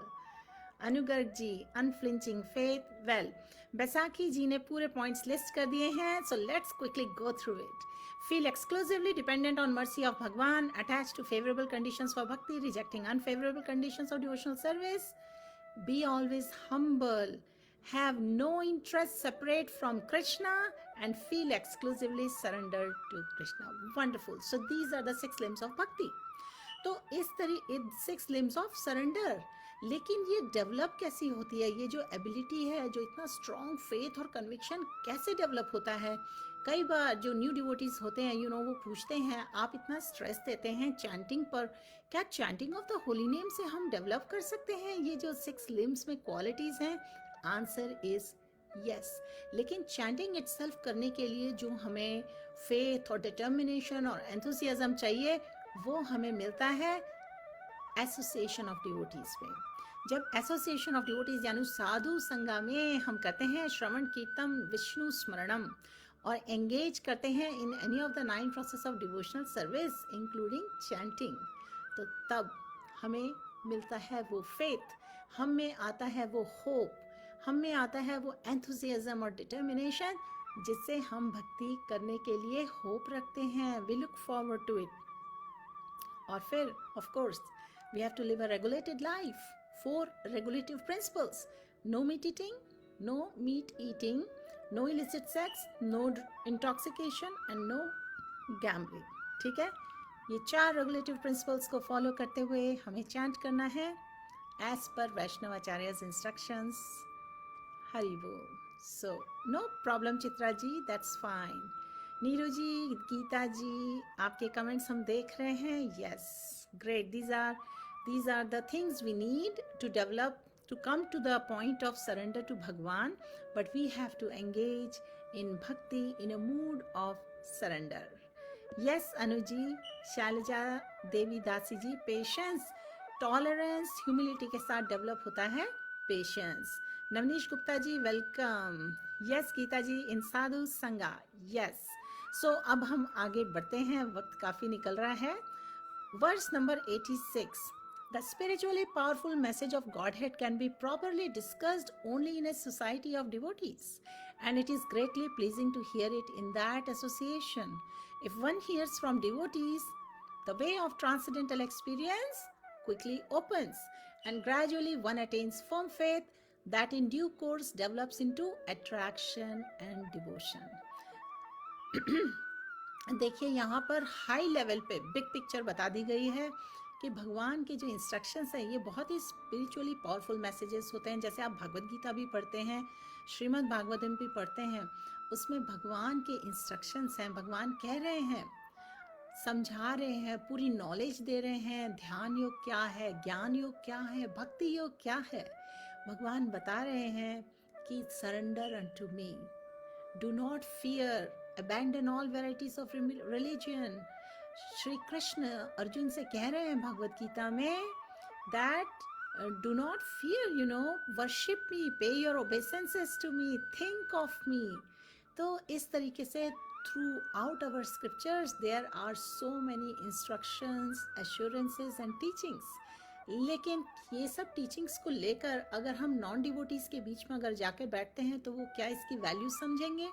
Speaker 1: अनुगर्ग ji unflinching faith. Well, Baisakhi जी ने पूरे पॉइंट्स लिस्ट कर दिए हैं, so let's quickly go through it. Feel exclusively dependent on mercy of Bhagwan, attached to favorable conditions for bhakti, rejecting unfavorable conditions of devotional service. Be always humble, have no interest separate from Krishna, and feel exclusively surrendered to Krishna. Wonderful. So these are the 6 limbs of bhakti. तो इस तरह 6 limbs of surrender। लेकिन ये develop कैसी होती है? ये जो एबिलिटी है, जो इतना स्ट्रॉन्ग फेथ और कन्विक्शन कैसे डेवलप होता है? कई बार जो न्यू डिवोटीज होते हैं वो पूछते हैं आप इतना स्ट्रेस देते हैं चैंटिंग पर, क्या chanting of the holy name से हम डेवलप कर सकते हैं ये जो 6 लिम्स में क्वालिटीज हैं? Answer is yes. लेकिन चैंटिंग इटसेल्फ करने के लिए जो हमें फेथ और डिटर्मिनेशन और एंथुसियाज्म चाहिए वो हमें मिलता है एसोसिएशन ऑफ डिवोटीज में। जब एसोसिएशन ऑफ डिवोटीज यानी साधु संगा में हम करते हैं श्रवण कीर्तन विष्णु स्मरणम और एंगेज करते हैं in any of the 9 process of devotional service including chanting, तो तब हमें मिलता है वो फेथ, हम में आता है वो होप, हम में आता है वो एंथुसियाज्म और डिटर्मिनेशन जिससे हम भक्ति करने के लिए होप रखते हैं। We look forward to it. और फिर of course we have to live a regulated life. 4 regulative principles: no meat eating, no illicit sex, no intoxication and no gambling। ठीक है, ये 4 regulative principles को फॉलो करते हुए हमें चैंट करना है as per वैष्णवाचार्य's instructions। हरि बोल। So no problem Chitra ji, that's fine। Neeru जी, गीता जी, आपके कमेंट्स हम देख रहे हैं। yes, great। These are the things we need to develop to come to the point of surrender to Bhagwan, but we have to engage in bhakti in a mood of surrender। Yes, Anuji, Shailaja Devi Dasi ji, patience, tolerance, humility के साथ develop होता है patience। Navneesh Gupta ji, welcome। Yes, Gita ji, in sadhu sangha। Yes। So अब हम आगे बढ़ते हैं, वक्त काफी निकल रहा है। Verse number 86। The spiritually powerful message of Godhead can be properly discussed only in a society of devotees, and it is greatly pleasing to hear it in that association. If one hears from devotees, the way of transcendental experience quickly opens, and gradually one attains firm faith that in due course develops into attraction and devotion। देखिए यहाँ पर high level पे big picture बता दी गई है कि भगवान के जो इंस्ट्रक्शंस हैं ये बहुत ही स्पिरिचुअली पावरफुल मैसेजेस होते हैं। जैसे आप भगवद गीता भी पढ़ते हैं, श्रीमद् भागवतम भी पढ़ते हैं, उसमें भगवान के इंस्ट्रक्शंस हैं, भगवान कह रहे हैं, समझा रहे हैं, पूरी नॉलेज दे रहे हैं। ध्यान योग क्या है, ज्ञान योग क्या है, भक्ति योग क्या है, भगवान बता रहे हैं कि surrender unto me, do not fear, abandon all varieties of religion। Shri Krishna Arjun से कह रहे हैं भगवत गीता में that do not fear, worship me, pay your obeisances to me, think of me। तो इस तरीके से throughout our scriptures there are so many instructions, assurances and teachings। लेकिन ये सब टीचिंग्स को लेकर अगर हम नॉन डिवोटीज के बीच में अगर जाके बैठते हैं तो वो क्या इसकी वैल्यू समझेंगे?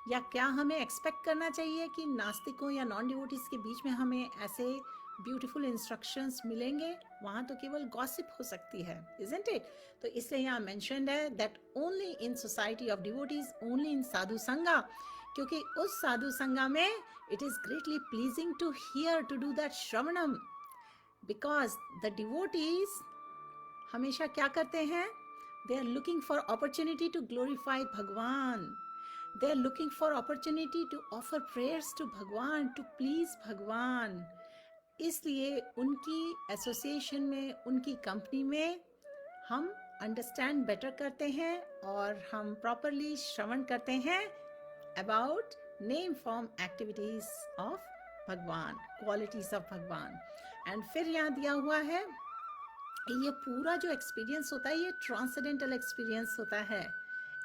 Speaker 1: या क्या हमें एक्सपेक्ट करना चाहिए कि नास्तिकों या नॉन डिवोटीज के बीच में हमें ऐसे ब्यूटीफुल इंस्ट्रक्शंस मिलेंगे? वहाँ तो केवल गॉसिप हो सकती है, इजंट इट? तो इसलिए यहाँ मेंशन्ड है that only in society of devotees, only in sadhu sanga, क्योंकि उस साधु संगा में it is greatly pleasing to hear, to do that shravanam, because the devotees हमेशा क्या करते हैं? They are looking for opportunity to glorify Bhagwan, they are looking for opportunity to offer prayers to भगवान, to please भगवान। इसलिए उनकी एसोसिएशन में, उनकी कंपनी में हम अंडरस्टैंड बेटर करते हैं और हम प्रॉपरली श्रवण करते हैं about name form activities of भगवान, क्वालिटीज ऑफ भगवान। एंड फिर यहाँ दिया हुआ है ये पूरा जो एक्सपीरियंस होता है ये ट्रांसेंडेंटल एक्सपीरियंस होता है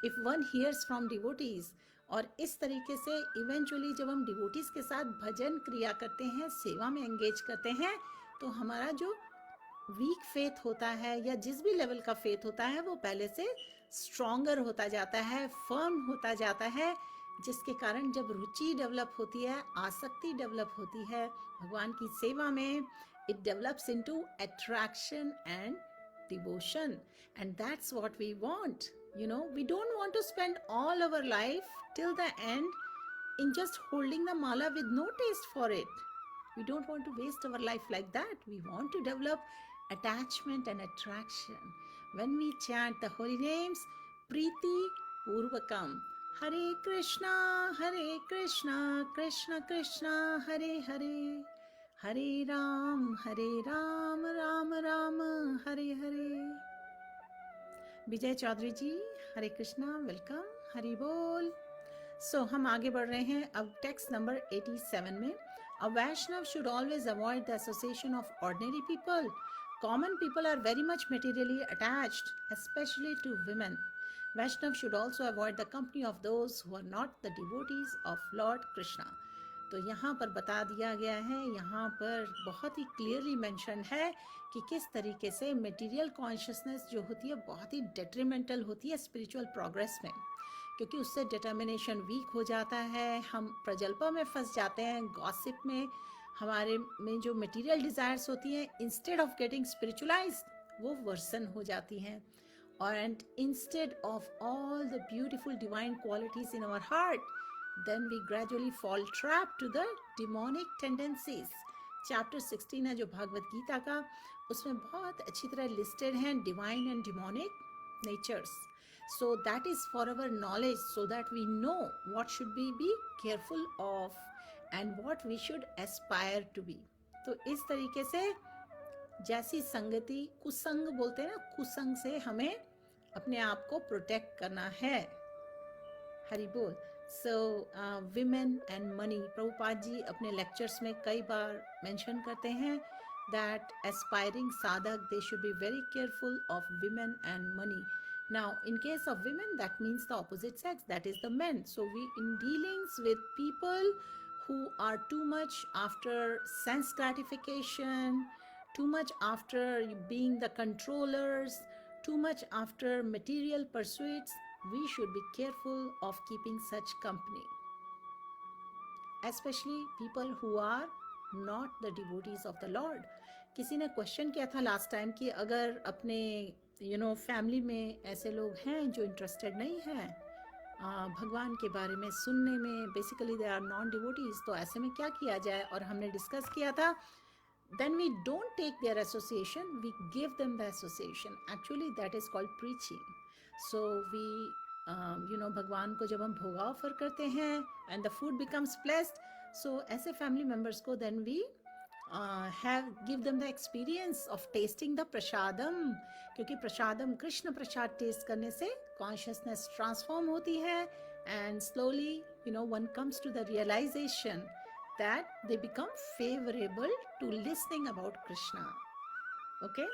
Speaker 1: if one hears from devotees. और इस तरीके से इवेंचुअली जब हम डिवोटीज के साथ भजन क्रिया करते हैं, सेवा में एंगेज करते हैं, तो हमारा जो वीक फेथ होता है या जिस भी लेवल का फेथ होता है वो पहले से स्ट्रॉन्गर होता जाता है, फर्म होता जाता है, जिसके कारण जब रुचि डेवलप होती है, आसक्ति डेवलप होती है भगवान की सेवा में, it develops into attraction and devotion. And that's what we want. You know, we don't want to spend all our life till the end in just holding the mala with no taste for it. We don't want to waste our life like that. We want to develop attachment and attraction. When we chant the holy names, Preeti Purvakam, Hare Krishna, Krishna Krishna, Hare Hare, Hare Ram, Ram Ram, Hare Hare. Vijay Chaudhary ji, Hare Krishna, welcome, Hari बोल। सो हम आगे बढ़ रहे हैं अब text number 87 में। A Vaishnav should always avoid the association of ordinary people. Common people are very much materially attached, especially to women. Vaishnav should also avoid the company of those who are not the devotees of Lord Krishna. तो यहाँ पर बता दिया गया है, यहाँ पर बहुत ही क्लियरली मेंशन है कि किस तरीके से मटेरियल कॉन्शियसनेस जो होती है बहुत ही डेट्रीमेंटल होती है स्पिरिचुअल प्रोग्रेस में, क्योंकि उससे डिटर्मिनेशन वीक हो जाता है, हम प्रजल्पा में फंस जाते हैं, गॉसिप में, हमारे में जो मटेरियल डिज़ायर्स होती हैं इंस्टेड ऑफ गेटिंग स्पिरिचुअलाइज्ड वो वर्सन हो जाती हैं। और and instead of all the beautiful divine qualities in our heart, then we gradually fall trapped to the demonic tendencies. Chapter 16 है जो भागवत गीता का, उसमें बहुत अच्छी तरह लिस्टेड हैं divine and demonic natures. So that is for our knowledge, so that we know what should we be careful of and what we should aspire to be. तो इस तरीके से जैसी संगति, कुसंग बोलते हैं ना, कुसंग से हमें अपने आप को प्रोटेक्ट करना है। हरि बोल। So women and money, Prabhupada ji अपने लेक्चर्स में कई बार मेंशन करते हैं that aspiring sadhak they should be very careful of women and money. Now in case of women that means the opposite sex, that is the men. So we in dealings with people who are too much after sense gratification, too much after being the controllers, too much after material pursuits, we should be careful of keeping such company, especially people who are not the devotees of the Lord. किसी ने question किया था last time कि अगर अपने family में ऐसे लोग हैं जो इंटरेस्टेड नहीं हैं भगवान के बारे में सुनने में, basically they are non devotees, तो ऐसे में क्या किया जाए। और हमने डिस्कस किया था then we don't take their association, we give them the association. Actually that is called preaching. So we भगवान को जब हम भोगा ऑफर करते हैं and the food becomes blessed, so ऐसे family members को then we give them the experience of tasting the prashadam, क्योंकि प्रसादम कृष्ण प्रसाद टेस्ट करने से consciousness transform होती है and slowly one comes to the realization that they become favorable to listening about Krishna. Okay,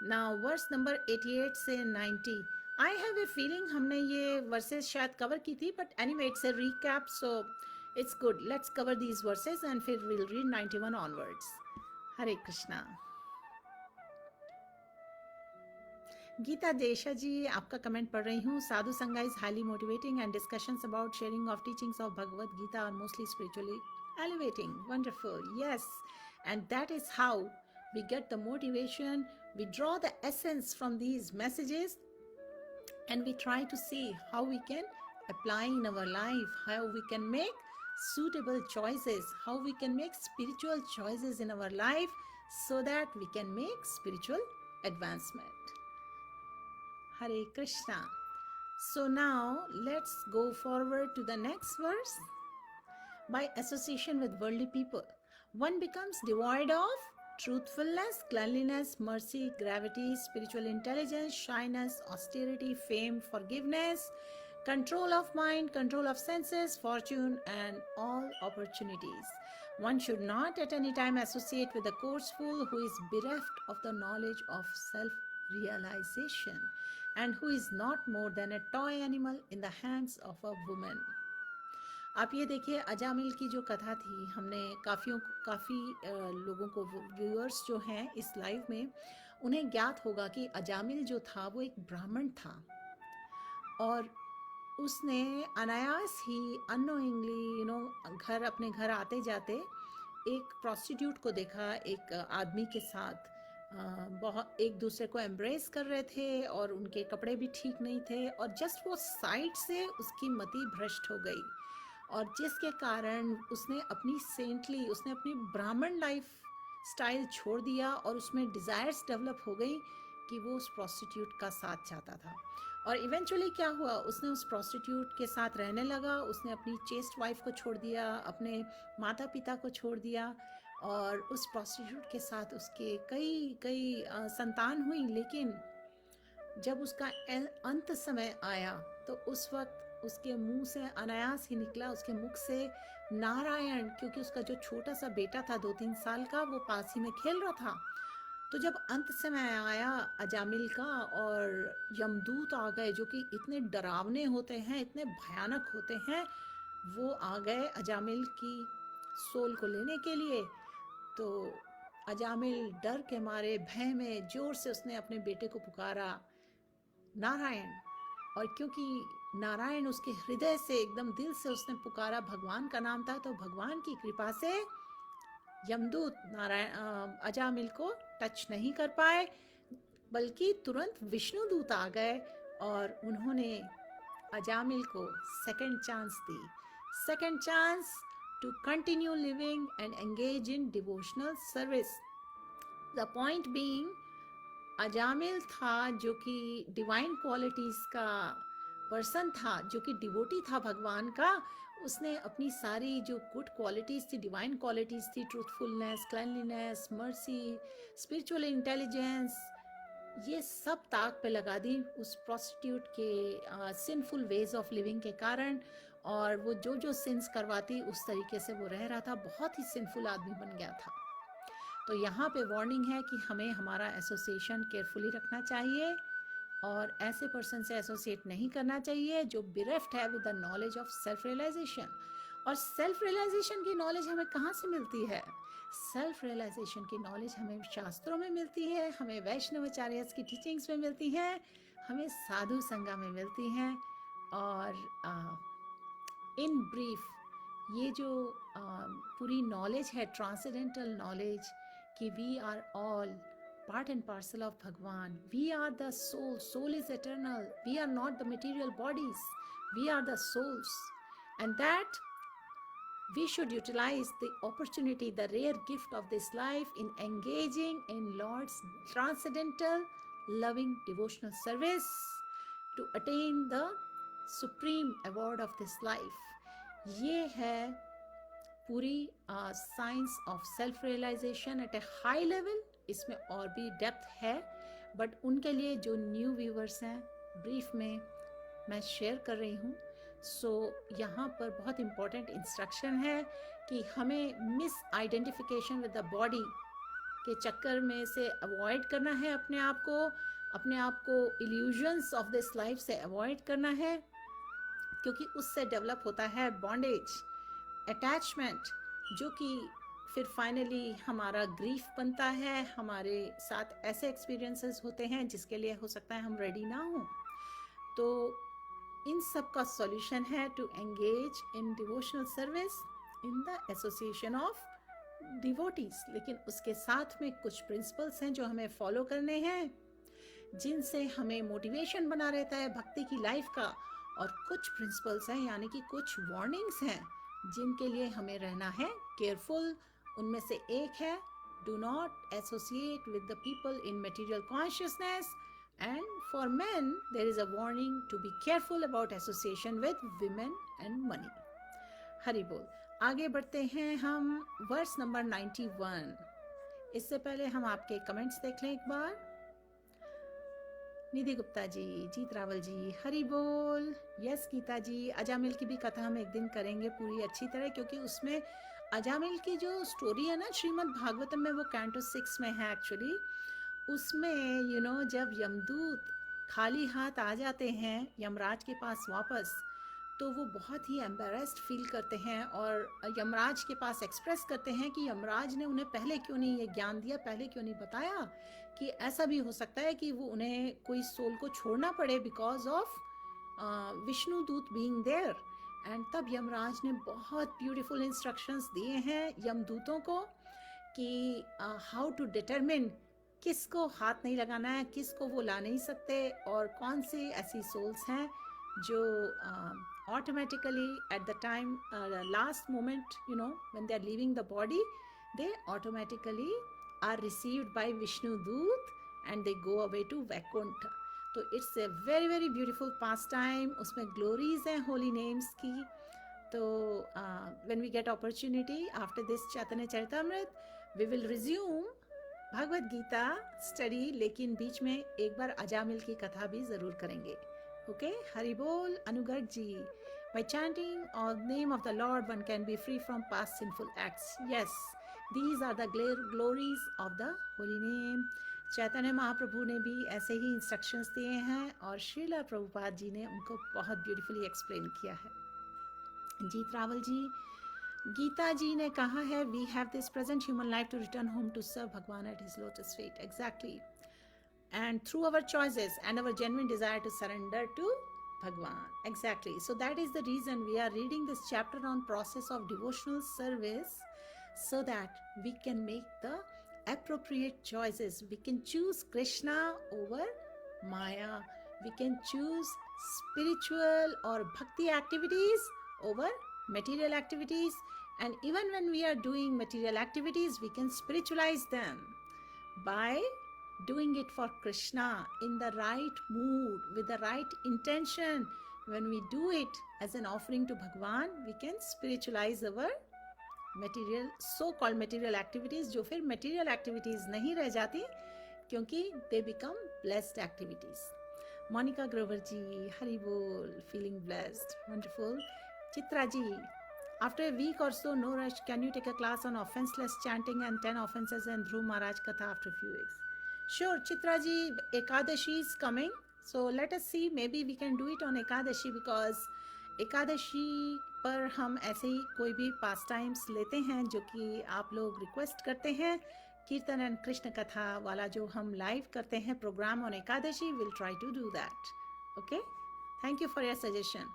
Speaker 1: now verse number 88 से 90. I have a feeling हमने ये verses शायद cover की थी, but anyway it's a recap, so it's good. Let's cover these verses and फिर we'll read 91 onwards. हरे कृष्णा। गीता देशा जी, आपका comment पढ़ रही हूँ। साधु संगा is highly motivating and discussions about sharing of teachings of Bhagavad Gita are mostly spiritually elevating. Wonderful. Yes, and that is how we get the motivation. We draw the essence from these messages and we try to see how we can apply in our life, how we can make suitable choices, how we can make spiritual choices in our life so that we can make spiritual advancement. Hare Krishna. So now let's go forward to the next verse. By association with worldly people, one becomes devoid of truthfulness, cleanliness, mercy, gravity, spiritual intelligence, shyness, austerity, fame, forgiveness, control of mind, control of senses, fortune, and all opportunities. One should not at any time associate with a coarse fool who is bereft of the knowledge of self-realization and who is not more than a toy animal in the hands of a woman. आप ये देखिए, अजामिल की जो कथा थी, हमने काफ़ी लोगों को, व्यूअर्स जो हैं इस लाइव में, उन्हें ज्ञात होगा कि अजामिल जो था वो एक ब्राह्मण था और उसने अनायास ही अननोइंगली अपने घर आते जाते एक प्रोस्टिट्यूट को देखा, एक आदमी के साथ बहुत एक दूसरे को एम्ब्रेस कर रहे थे और उनके कपड़े भी ठीक नहीं थे और जस्ट वो साइड से उसकी मति भ्रष्ट हो गई और जिसके कारण उसने अपनी ब्राह्मण लाइफ स्टाइल छोड़ दिया और उसमें डिज़ायर्स डेवलप हो गई कि वो उस प्रोस्टिट्यूट का साथ चाहता था। और इवेंचुअली क्या हुआ, उसने उस प्रोस्टिट्यूट के साथ रहने लगा, उसने अपनी चेस्ट वाइफ को छोड़ दिया, अपने माता पिता को छोड़ दिया और उस प्रोस्टिट्यूट के साथ उसके कई संतान हुई। लेकिन जब उसका अंत समय आया तो उस वक्त उसके मुंह से अनायास ही निकला, उसके मुख से नारायण, क्योंकि उसका जो छोटा सा बेटा था 2-3 साल का, वो पास ही में खेल रहा था। तो जब अंत समय आया अजामिल का और यमदूत आ गए जो कि इतने डरावने होते हैं, इतने भयानक होते हैं, वो आ गए अजामिल की सोल को लेने के लिए। तो अजामिल डर के मारे भय में जोर से उसने अपने बेटे को पुकारा नारायण, और क्योंकि नारायण उसके हृदय से एकदम दिल से उसने पुकारा, भगवान का नाम था, तो भगवान की कृपा से यमदूत अजामिल को टच नहीं कर पाए, बल्कि तुरंत विष्णु दूत आ गए और उन्होंने अजामिल को second chance to continue living and engage in devotional service. The point being, Ajamil था जो कि डिवाइन क्वालिटीज का पर्सन था, जो कि डिवोटी था भगवान का। उसने अपनी सारी जो गुड क्वालिटीज थी, डिवाइन क्वालिटीज थी, truthfulness, cleanliness, mercy, spiritual intelligence, ये सब ताक पे लगा दी उस प्रोस्टिट्यूट के सिंफुल वेज ऑफ लिविंग के कारण। और वो जो सिंस करवाती उस तरीके से वो रह रहा था, बहुत ही सिंफुल आदमी बन गया था। तो यहाँ पे वार्निंग है कि हमें हमारा एसोसिएशन केयरफुली रखना चाहिए और ऐसे पर्सन से एसोसिएट नहीं करना चाहिए जो बिरेफ्ट है with the knowledge of self realization. और सेल्फ रियलाइजेशन की नॉलेज हमें कहाँ से मिलती है? सेल्फ रियलाइजेशन की नॉलेज हमें शास्त्रों में मिलती है, हमें वैष्णवाचार्यस की टीचिंग्स में मिलती हैं, हमें साधु संगा में मिलती हैं। और इन ब्रीफ, ये जो पूरी नॉलेज है, ट्रांसेंडेंटल नॉलेज, कि we are all part and parcel of Bhagwan. We are the soul. Soul is eternal. We are not the material bodies. We are the souls. And that we should utilize the opportunity, the rare gift of this life, in engaging in Lord's transcendental, loving, devotional service to attain the supreme award of this life. ये है पूरी science of self realization at a high level. इसमें और भी depth है, but उनके लिए जो न्यू व्यूवर्स हैं, ब्रीफ में मैं शेयर कर रही हूँ। सो यहाँ पर बहुत इम्पोर्टेंट इंस्ट्रक्शन है कि हमें miss identification with the body के चक्कर में से अवॉइड करना है, अपने आप को इल्यूजन्स ऑफ दिस लाइफ से अवॉइड करना है, क्योंकि उससे डेवलप होता है बॉन्डेज, अटैचमेंट, जो कि फिर फाइनली हमारा ग्रीफ बनता है। हमारे साथ ऐसे एक्सपीरियंसेस होते हैं जिसके लिए हो सकता है हम रेडी ना हो। तो इन सब का सॉल्यूशन है to engage in devotional service in the association of devotees. लेकिन उसके साथ में कुछ प्रिंसिपल्स हैं जो हमें फॉलो करने हैं, जिनसे हमें मोटिवेशन बना रहता है भक्ति की लाइफ का, और कुछ प्रिंसिपल्स हैं, यानी कि कुछ वार्निंग्स हैं जिनके लिए हमें रहना है केयरफुल। उनमें से एक है, do not associate with the people in material consciousness, and for men there is a warning to be careful about association with women and money. Hari बोल। आगे बढ़ते हैं हम वर्स नंबर 91। इससे पहले हम आपके कमेंट्स देख लें एक बार। निधि गुप्ता जी, जीत रावल जी, हरि बोल। यस गीता जी, अजामिल की भी कथा हम एक दिन करेंगे पूरी अच्छी तरह, क्योंकि उसमें अजामिल की जो स्टोरी है ना श्रीमद् भागवतम में, वो कैंटो 6 में है एक्चुअली। उसमें जब यमदूत खाली हाथ आ जाते हैं यमराज के पास वापस, तो वो बहुत ही एम्बेरेस्ड फील करते हैं और यमराज के पास एक्सप्रेस करते हैं कि यमराज ने उन्हें पहले क्यों नहीं ये ज्ञान दिया, पहले क्यों नहीं बताया कि ऐसा भी हो सकता है कि वो उन्हें कोई सोल को छोड़ना पड़े बिकॉज ऑफ विष्णु दूत बीइंग देयर। एंड तब यमराज ने बहुत ब्यूटीफुल इंस्ट्रक्शंस दिए हैं यमदूतों को कि हाउ टू डिटरमिन किसको हाथ नहीं लगाना है, किसको वो ला नहीं सकते, और कौन सी ऐसी सोल्स हैं जो automatically at the time last moment when they are leaving the body, they automatically are received by Vishnu Doot and they go away to Vaikuntha. तो it's a very very beautiful pastime, उसमें glories हैं holy names की। तो when we get opportunity after this Chaitanya Charitamrita, we will resume Bhagavad Gita study, लेकिन बीच में एक बार अजामिल की कथा भी जरूर करेंगे। ओके, हरि बोल अनुगर्ग जी। By chanting the name of the Lord, one can be free from past sinful acts. Yes, these are the glories of the holy name. Chaitanya Mahaprabhu ने भी ऐसे ही इंस्ट्रक्शंस दिए हैं और श्रीला प्रभुपाद जी ने उनको बहुत ब्यूटीफुली एक्सप्लेन किया है। जीत रावल जी, गीता जी ने कहा है we have this present human life to return home to serve Bhagwan at his lotus feet. Exactly, and through our choices and our genuine desire to surrender to Bhagwan. Exactly. So that is the reason we are reading this chapter on process of devotional service, so that we can make the appropriate choices. We can choose Krishna over Maya. We can choose spiritual or bhakti activities over material activities. And even when we are doing material activities, we can spiritualize them by doing it for Krishna in the right mood, with the right intention. When we do it as an offering to Bhagwan, we can spiritualize our material, so-called material activities, जो फिर material activities नहीं रह जाती क्योंकि they become blessed activities. Monica Grover ji, Hari Bol, feeling blessed, wonderful. Chitra ji, after a week or so, no rush, can you take a class on offenseless chanting and 10 offenses and Dhruv Maharaj Katha after a few weeks? Sure, Chitra ji, Ekadashi is coming. So let us see, maybe we can do it on Ekadashi, because Ekadashi पर हम ऐसे ही कोई भी पास times लेते हैं जो कि आप लोग रिक्वेस्ट करते हैं। कीर्तन एंड कृष्ण कथा वाला जो हम लाइव करते हैं programme on Ekadashi, will try to do that. Okay, thank you for your suggestion.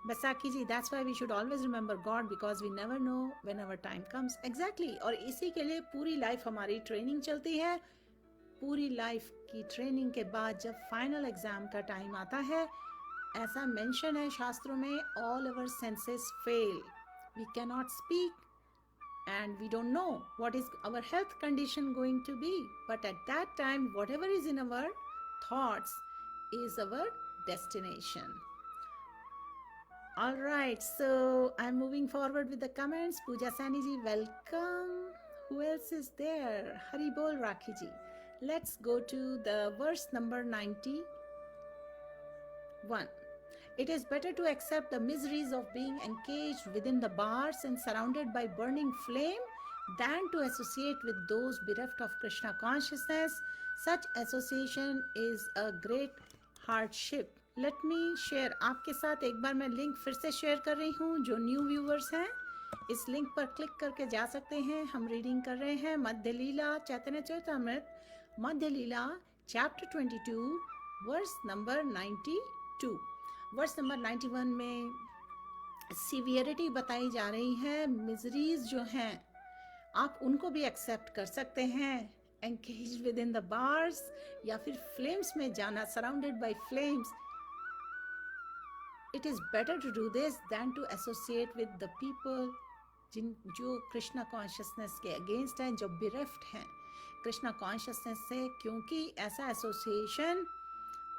Speaker 1: Baisakhi ji, that's why we should always remember God because we never know when our time comes. Exactly, और इसी के लिए पूरी लाइफ हमारी training चलती है। पूरी life की ट्रेनिंग के बाद जब फाइनल एग्जाम का टाइम आता है, ऐसा मेंशन है शास्त्रों में, all our senses fail, we can not speak and we don't know what is our health condition going to be, but at that time whatever is in our thoughts is our destination. All right, so I'm moving forward with the comments. Pooja Sani ji, welcome. Who else is there? Hari Bol Rakhi ji. Let's go to the verse number 91. It is better to accept the miseries of being encaged within the bars and surrounded by burning flame than to associate with those bereft of Krishna consciousness. Such association is a great hardship. Let me share, आपके साथ एक बार मैं link फिर से share कर रही हूँ। जो न्यू व्यूवर्स हैं इस लिंक पर क्लिक करके जा सकते हैं। हम रीडिंग कर रहे हैं Madhya Lila Chaitanya Charitamrita, Madhya Lila chapter 22 verse number 92। Verse number 91 में सीवियरिटी बताई जा रही है। मिजरीज जो हैं आप उनको भी एक्सेप्ट कर सकते हैं, engage with in the bars या फिर फ्लेम्स में जाना, surrounded by flames. It is better to do this than to associate with the people जो कृष्णा कॉन्शियसनेस के अगेंस्ट हैं, जो बिरफ्ट हैं कृष्णा कॉन्शियसनेस से, क्योंकि ऐसा association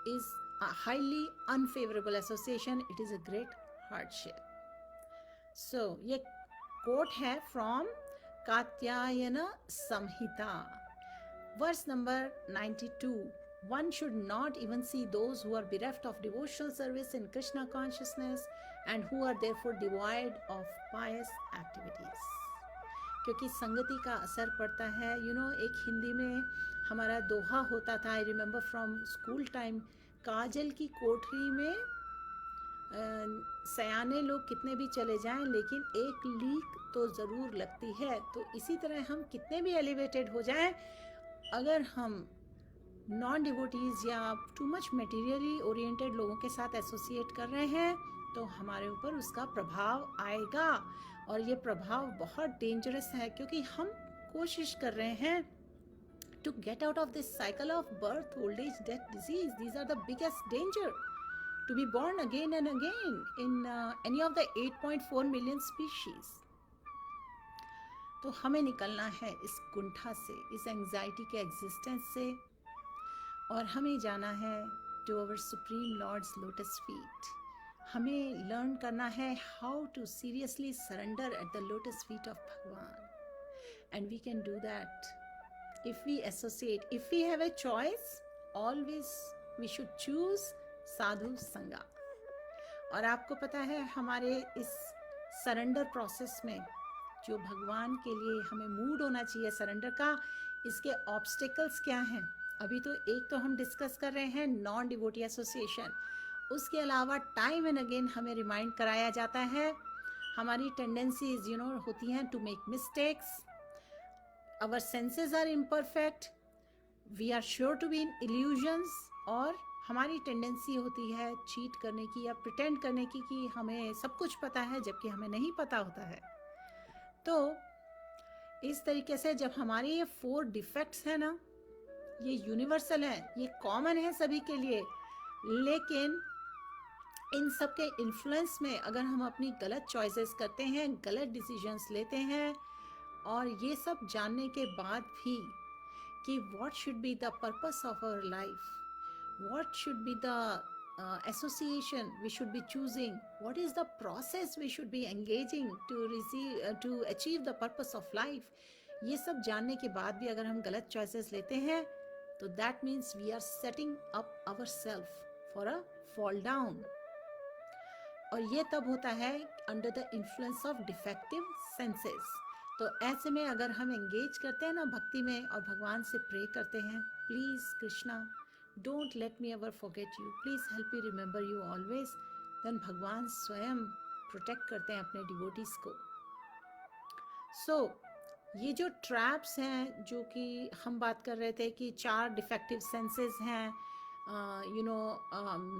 Speaker 1: is a highly unfavorable association. It is a great hardship. So ये quote है from Katyayana Samhita, verse number 92. One should not even see those who are bereft of devotional service in Krishna consciousness and who are therefore devoid of pious activities. क्योंकि संगति का असर पड़ता है। एक हिंदी में हमारा दोहा होता था, I remember from school time, काजल की कोठरी में सयाने लोग कितने भी चले जाएं लेकिन एक लीक तो ज़रूर लगती है। तो इसी तरह हम कितने भी एलिवेटेड हो जाएं, अगर हम नॉन डिवोटीज़ या टू मच मटेरियली ओरिएंटेड लोगों के साथ एसोसिएट कर रहे हैं तो हमारे ऊपर उसका प्रभाव आएगा। और ये प्रभाव बहुत डेंजरस है, क्योंकि हम कोशिश कर रहे हैं to get out of this cycle of birth, old age, death, disease. These are the biggest danger. To be born again and again in any of the 8.4 million species. तो हमें निकलना है इस कुंठा से, इस एंजाइटी के एग्जिस्टेंस से, और हमें जाना है to our supreme lord's lotus feet. हमें लर्न करना है how to seriously surrender at the lotus feet of Bhagavan, and we can do that if we associate, if we have a choice, always we should choose sadhu sanga. और आपको पता है हमारे इस surrender process में जो भगवान के लिए हमें मूड होना चाहिए सरेंडर का, इसके ऑब्स्टिकल्स क्या हैं? अभी तो एक तो हम डिस्कस कर रहे हैं नॉन डिवोटी एसोसिएशन, उसके अलावा टाइम एंड अगेन हमें रिमाइंड कराया जाता है हमारी टेंडेंसीज होती हैं to make mistakes, our senses are imperfect, we are sure to be in illusions, और हमारी टेंडेंसी होती है चीट करने की या प्रिटेंड करने की कि हमें सब कुछ पता है जबकि हमें नहीं पता होता है। तो इस तरीके से जब हमारे ये 4 डिफेक्ट्स हैं ना, ये यूनिवर्सल हैं, ये कॉमन है सभी के लिए, लेकिन इन सब के इन्फ्लुएंस में अगर हम अपनी गलत चॉइसेस करते हैं, गलत डिसीजंस लेते हैं, और ये सब जानने के बाद भी कि what should be the purpose of our life, what should be the association we should be choosing, what is the process we should be engaging to achieve the purpose of life, ये सब जानने के बाद भी अगर हम गलत choices लेते हैं तो that means we are setting up our self for a fall down. और ये तब होता है under the influence of defective senses. तो ऐसे में अगर हम एंगेज करते हैं ना भक्ति में और भगवान से प्रे करते हैं, please Krishna don't let me ever forget you, please help me remember you always, then भगवान स्वयं प्रोटेक्ट करते हैं अपने डिवोटीज़ को। सो ये जो ट्रैप्स हैं जो कि हम बात कर रहे थे कि 4 डिफेक्टिव सेंसेस हैं,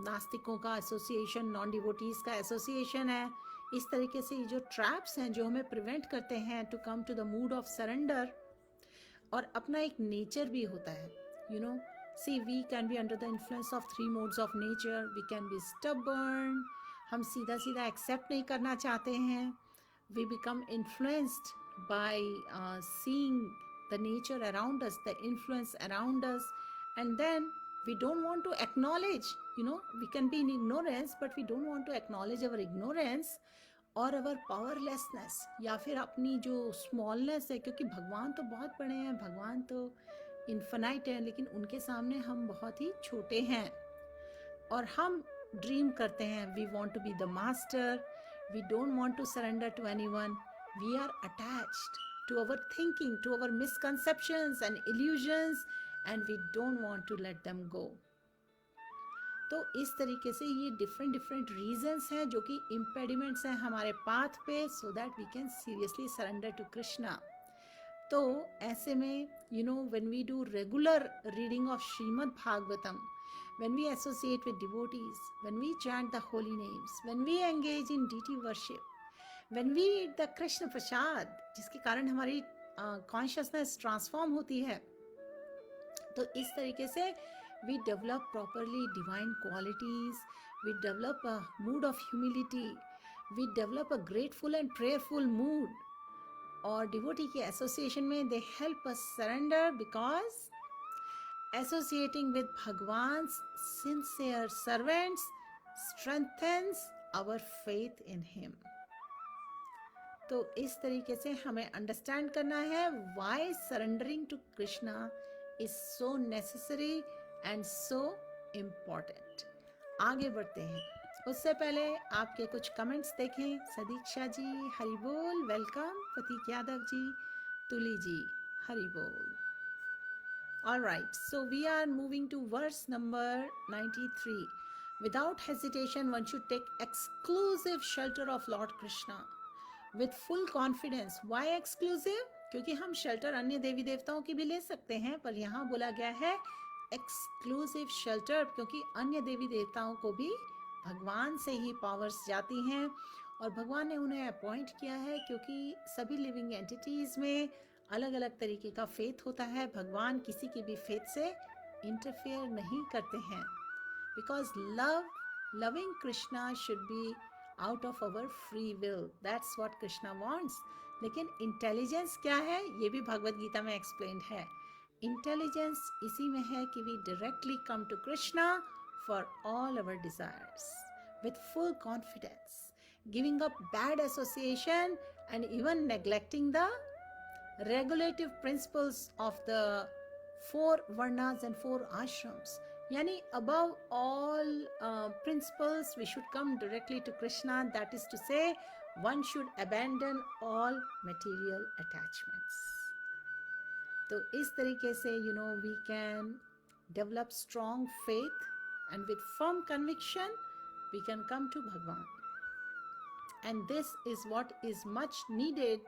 Speaker 1: नास्तिकों का एसोसिएशन, नॉन डिवोटीज़ का एसोसिएशन है, इस तरीके से ये जो ट्रैप्स हैं जो हमें प्रिवेंट करते हैं to come to the mood of surrender. और अपना एक नेचर भी होता है, see we can be under the influence of 3 modes of nature, we can be stubborn, हम सीधा सीधा एक्सेप्ट नहीं करना चाहते हैं, we become influenced by seeing the nature around us, the influence around us, and then we don't want to acknowledge, we can be in ignorance but we don't want to acknowledge our ignorance or our powerlessness, या फिर अपनी जो smallness है, क्योंकि भगवान तो बहुत बड़े हैं, भगवान तो इन्फिनाइट है, लेकिन उनके सामने हम बहुत ही छोटे हैं। और हम ड्रीम करते हैं we want to be the master, we don't want to surrender to anyone, we are attached to our thinking, to our misconceptions and illusions, and we don't want to let them go. तो इस तरीके से ये different reasons हैं जो कि impediments हैं हमारे पाथ पे, so that we can seriously surrender to Krishna. तो ऐसे में when we do regular reading of Srimad Bhagavatam, when we associate with devotees, when we chant the holy names, when we engage in deity worship, when we eat the Krishna prasad, जिसके कारण हमारी consciousness transform होती है, तो इस तरीके से we develop properly divine qualities, we develop a mood of humility, we develop a grateful and prayerful mood. और डिवोटी के एसोसिएशन में they help us surrender because associating with Bhagwan's sincere servants strengthens our faith in him. तो इस तरीके से हमें understand करना है why surrendering to Krishna is so necessary and so important. आगे बढ़ते हैं, उससे पहले आपके कुछ कमेंट्स देखें। सदीक्षा जी हरि बोल, वेलकम। प्रतीक यादव जी तुली जी, हरि बोल. All right, so we are moving to verse number 93. Without hesitation, one should take exclusive shelter of Lord Krishna with full confidence. Why exclusive? क्योंकि हम शेल्टर अन्य देवी देवताओं की भी ले सकते हैं, पर यहाँ बोला गया है एक्सक्लूसिव शेल्टर, क्योंकि अन्य देवी देवताओं को भी भगवान से ही पावर्स जाती हैं और भगवान ने उन्हें अपॉइंट किया है, क्योंकि सभी लिविंग एंटिटीज में अलग अलग तरीके का फेथ होता है. भगवान किसी की भी फेथ से इंटरफेयर नहीं करते हैं, because loving Krishna should be out of our free will. That's what Krishna wants. लेकिन इंटेलिजेंस क्या है, ये भी भगवत गीता में एक्सप्लेन्ड है. इंटेलिजेंस इसी में है कि we directly come to Krishna for all our desires with full confidence, giving up bad association and even neglecting the regulative principles of the 4 varnas and 4 ashrams. Yani above all principles we should come directly to Krishna. That is to say, one should abandon all material attachments. तो इस तरीके से we can develop strong faith, and with firm conviction we can come to Bhagwan. And this is what is much needed,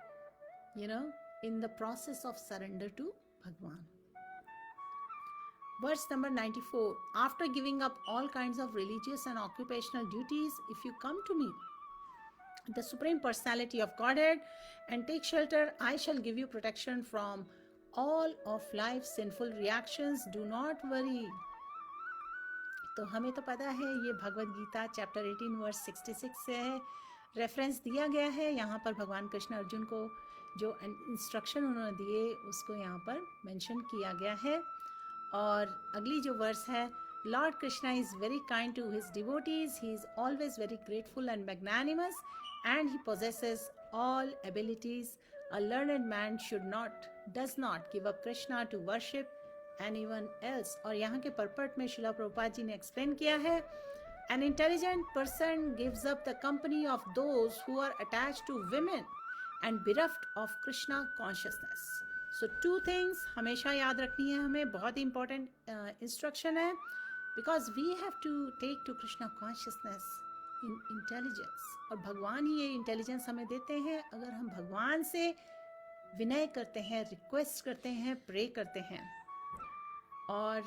Speaker 1: in the process of surrender to Bhagwan. Verse number 94. After giving up all kinds of religious and occupational duties, if you come to me, the Supreme Personality of Godhead, and take shelter, I shall give you protection from all of life's sinful reactions. Do not worry. तो हमें तो पता है ये Bhagavad Gita chapter 18 verse 66 से है, reference दिया गया है. यहाँ पर भगवान कृष्ण अर्जुन को जो इंस्ट्रक्शन उन्होंने दिए उसको यहाँ पर मेंशन किया गया है. और अगली जो वर्स है, Lord Krishna is very kind to his devotees, he is always very grateful and magnanimous, and he possesses all abilities. A learned man does not give up Krishna to worship anyone else. और यहाँ के purport में श्रीला प्रभुपाद जी ने explain किया है, an intelligent person gives up the company of those who are attached to women and bereft of Krishna consciousness. So 2 things हमेशा याद रखनी है हमें, बहुत ही important instruction है, because we have to take to Krishna consciousness in intelligence. और भगवान ही ये इंटेलिजेंस हमें देते हैं अगर हम भगवान से विनय करते हैं, रिक्वेस्ट करते हैं, प्रे करते हैं. और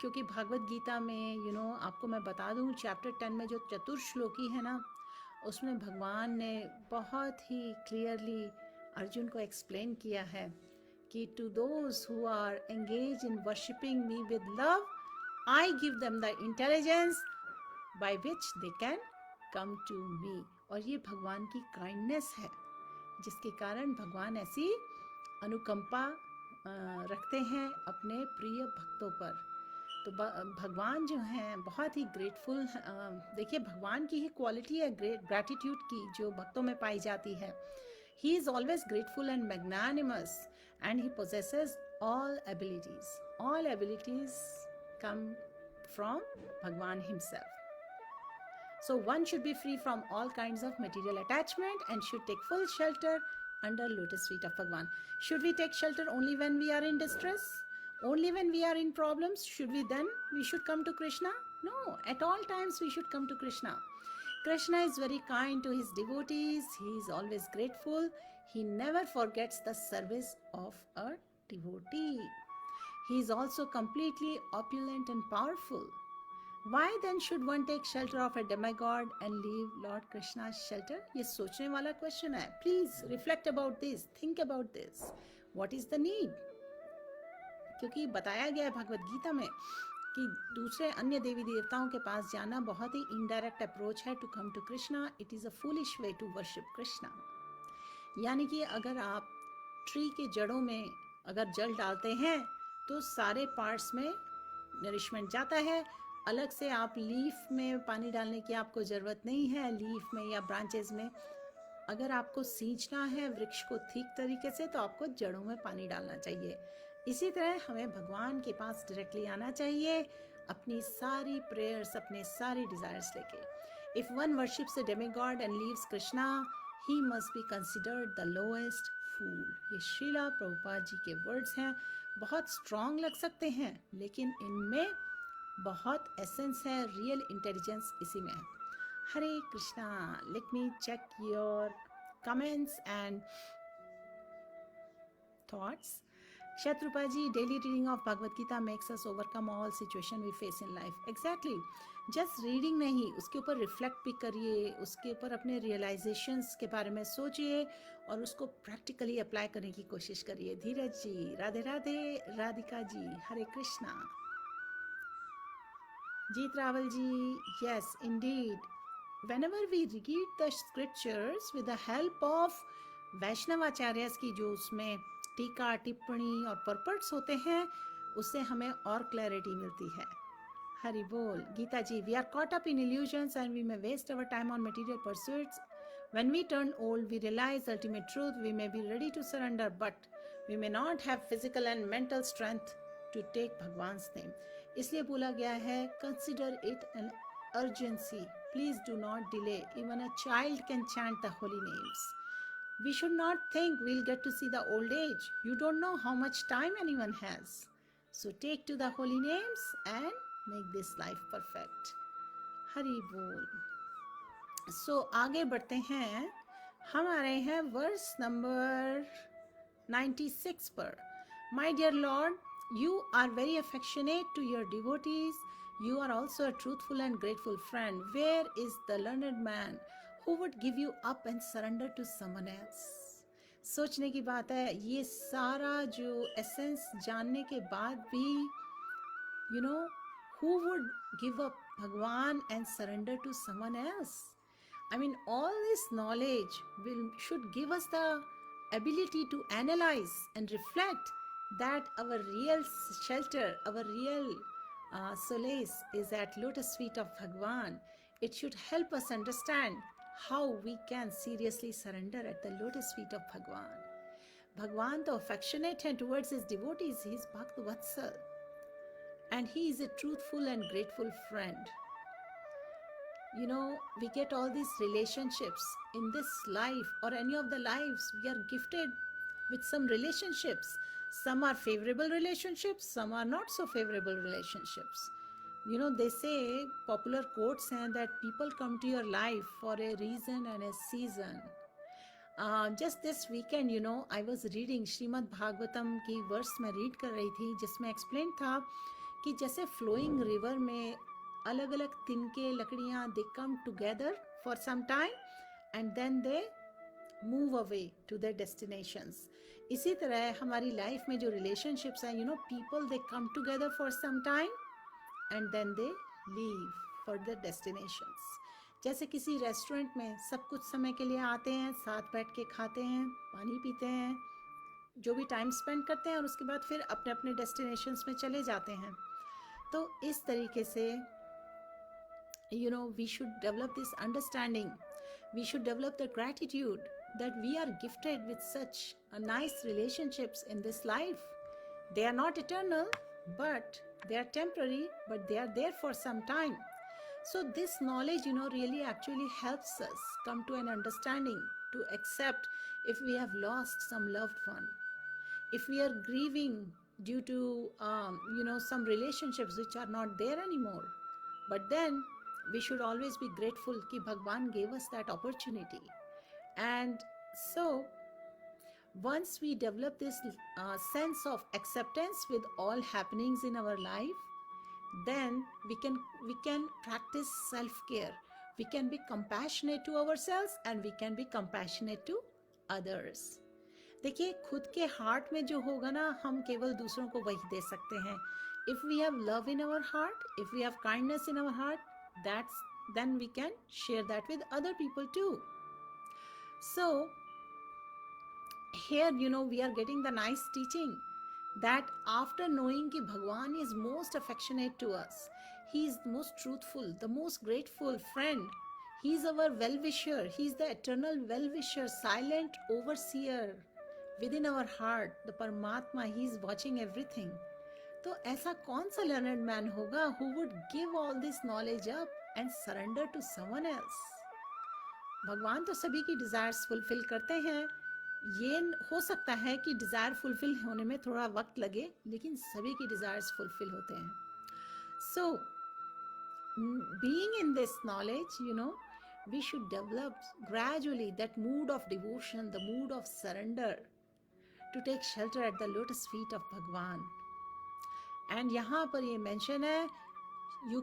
Speaker 1: क्योंकि भगवत गीता में आपको मैं बता दूं, चैप्टर 10 में जो चतुर्श्लोकी है ना, उसमें भगवान ने बहुत ही क्लियरली अर्जुन को एक्सप्लेन किया है कि to those who are engage in worshipping me with love, I give them the intelligence by which they can come to me. और ये भगवान की काइंडनेस है, जिसके कारण भगवान ऐसी अनुकंपा रखते हैं अपने प्रिय भक्तों पर. तो भगवान जो हैं बहुत ही ग्रेटफुल. देखिए भगवान की ही क्वालिटी है ग्रैटिट्यूड की जो भक्तों में पाई जाती है. ही is always grateful and magnanimous, and he possesses all abilities. All abilities come from भगवान himself. So one should be free from all kinds of material attachment and should take full shelter under lotus feet of Bhagwan. Should we take shelter only when we are in distress? Only when we are in problems? We should come to Krishna? No, at all times we should come to Krishna. Krishna is very kind to his devotees. He is always grateful. He never forgets the service of a devotee. He is also completely opulent and powerful. Why then should one take shelter of a demigod and leave Lord Krishna's shelter? ये सोचने वाला question है. Please reflect about this. Think about this. What is the need? क्योंकि बताया गया है भगवत गीता में कि दूसरे अन्य देवी देवताओं के पास जाना बहुत ही इनडायरेक्ट अप्रोच है to come to Krishna. It is a foolish way to worship Krishna. यानी कि अगर आप ट्री के जड़ों में अगर जल डालते हैं तो सारे पार्ट्स में नरिशमेंट जाता है. अलग से आप लीफ में पानी डालने की आपको ज़रूरत नहीं है. लीफ में या ब्रांचेस में अगर आपको सींचना है वृक्ष को ठीक तरीके से तो आपको जड़ों में पानी डालना चाहिए. इसी तरह हमें भगवान के पास डायरेक्टली आना चाहिए अपनी सारी प्रेयर्स, अपने सारे डिज़ायर्स लेके. If one worships a demigod and leaves Krishna, he must be considered the lowest fool. ये श्रीला प्रभुपाद जी के वर्ड्स हैं, बहुत स्ट्रॉन्ग लग सकते हैं लेकिन इनमें बहुत एसेंस है, रियल इंटेलिजेंस इसी में है. Hare Krishna. Let me check your comments and thoughts. Shatrupaji, daily reading of Bhagavad Gita makes us overcome all situation we face in life. Exactly. Just reading नहीं, उसके ऊपर रिफ्लेक्ट भी करिए, उसके ऊपर अपने रियलाइजेशंस के बारे में सोचिए और उसको प्रैक्टिकली अप्लाई करने की कोशिश करिए. धीरज जी, राधे राधे. राधिका जी, हरे कृष्णा. जीत रावल जी, yes, indeed. Whenever we read the scriptures with the help of वैष्णवाचार्यस की जो उसमें टीका टिप्पणी और परपर्ट्स होते हैं, उससे हमें और क्लैरिटी मिलती है. हरि बोल. गीता जी, we are caught up in illusions and we may waste our time on material pursuits. When we turn old, we realize ultimate truth. We may be ready to surrender, but we may not have physical and mental strength to take Bhagwan's name. इसलिए बोला गया है, consider it an urgency. Please do not delay. Even a child can chant the holy names. We should not think we'll get to see the old age. You don't know how much time anyone has. So take to the holy names and make this life perfect. Hari बोल. So आगे बढ़ते हैं. हम आ रहे हैं verse number 96 पर. My dear Lord, you are very affectionate to your devotees. You are also a truthful and grateful friend. Where is the learned man who would give you up and surrender to someone else? सोचने की बात है. ये सारा जो essence जानने के बाद भी who would give up Bhagwan and surrender to someone else? I mean, all this knowledge should give us the ability to analyze and reflect that our real shelter, our real solace is at lotus feet of Bhagwan. It should help us understand how we can seriously surrender at the lotus feet of Bhagwan. Bhagwan, the affectionate and towards his devotees, he is Bhakt Vatsal. And he is a truthful and grateful friend. We get all these relationships in this life or any of the lives. We are gifted with some relationships. Some are favorable relationships, some are not so favorable relationships. They say, popular quotes हैं that people come to your life for a reason and a season. Just this weekend, I was reading Srimad Bhagavatam की verse में read कर रही थी, जिसमें explain था कि जैसे फ्लोइंग रिवर में अलग अलग तिनके लकड़ियाँ they come together for some time and then they move away to their destinations. इसी तरह हमारी लाइफ में जो रिलेशनशिप्स हैं, people they come together for some time and then they leave for their destinations. जैसे किसी रेस्टोरेंट में सब कुछ समय के लिए आते हैं, साथ बैठ के खाते हैं, पानी पीते हैं, जो भी टाइम स्पेंड करते हैं और उसके बाद फिर अपने अपने डेस्टिनेशंस में चले जाते हैं. तो इस तरीके से we should develop this understanding. We should develop the gratitude that we are gifted with such nice relationships in this life. They are not eternal, but they are temporary, but they are there for some time. So this knowledge, really actually helps us come to an understanding, to accept if we have lost some loved one, if we are grieving due to, some relationships which are not there anymore. But then we should always be grateful that Bhagwan gave us that opportunity. And so once we develop this sense of acceptance with all happenings in our life, then we can practice self-care. We can be compassionate to ourselves and we can be compassionate to others. देखिए, खुद के heart में जो होगा ना, हम केवल दूसरों को वही दे सकते हैं. If we have love in our heart, if we have kindness in our heart, then we can share that with other people too. So here, we are getting the nice teaching that after knowing that Bhagwan is most affectionate to us, he is the most truthful, the most grateful friend, he is our well-wisher, he is the eternal well-wisher, silent overseer within our heart, the Paramatma, he is watching everything. तो ऐसा कौन सा learned man होगा who would give all this knowledge up and surrender to someone else? भगवान तो सभी की desires fulfill करते हैं. ये हो सकता है कि डिज़ायर फुलफिल होने में थोड़ा वक्त लगे, लेकिन सभी की डिज़ायर्स फुलफिल होते हैं. सो being in this knowledge, we should develop gradually that mood of devotion, the mood of surrender, to take shelter at the lotus feet of Bhagwan. And यहाँ पर ये mention है, you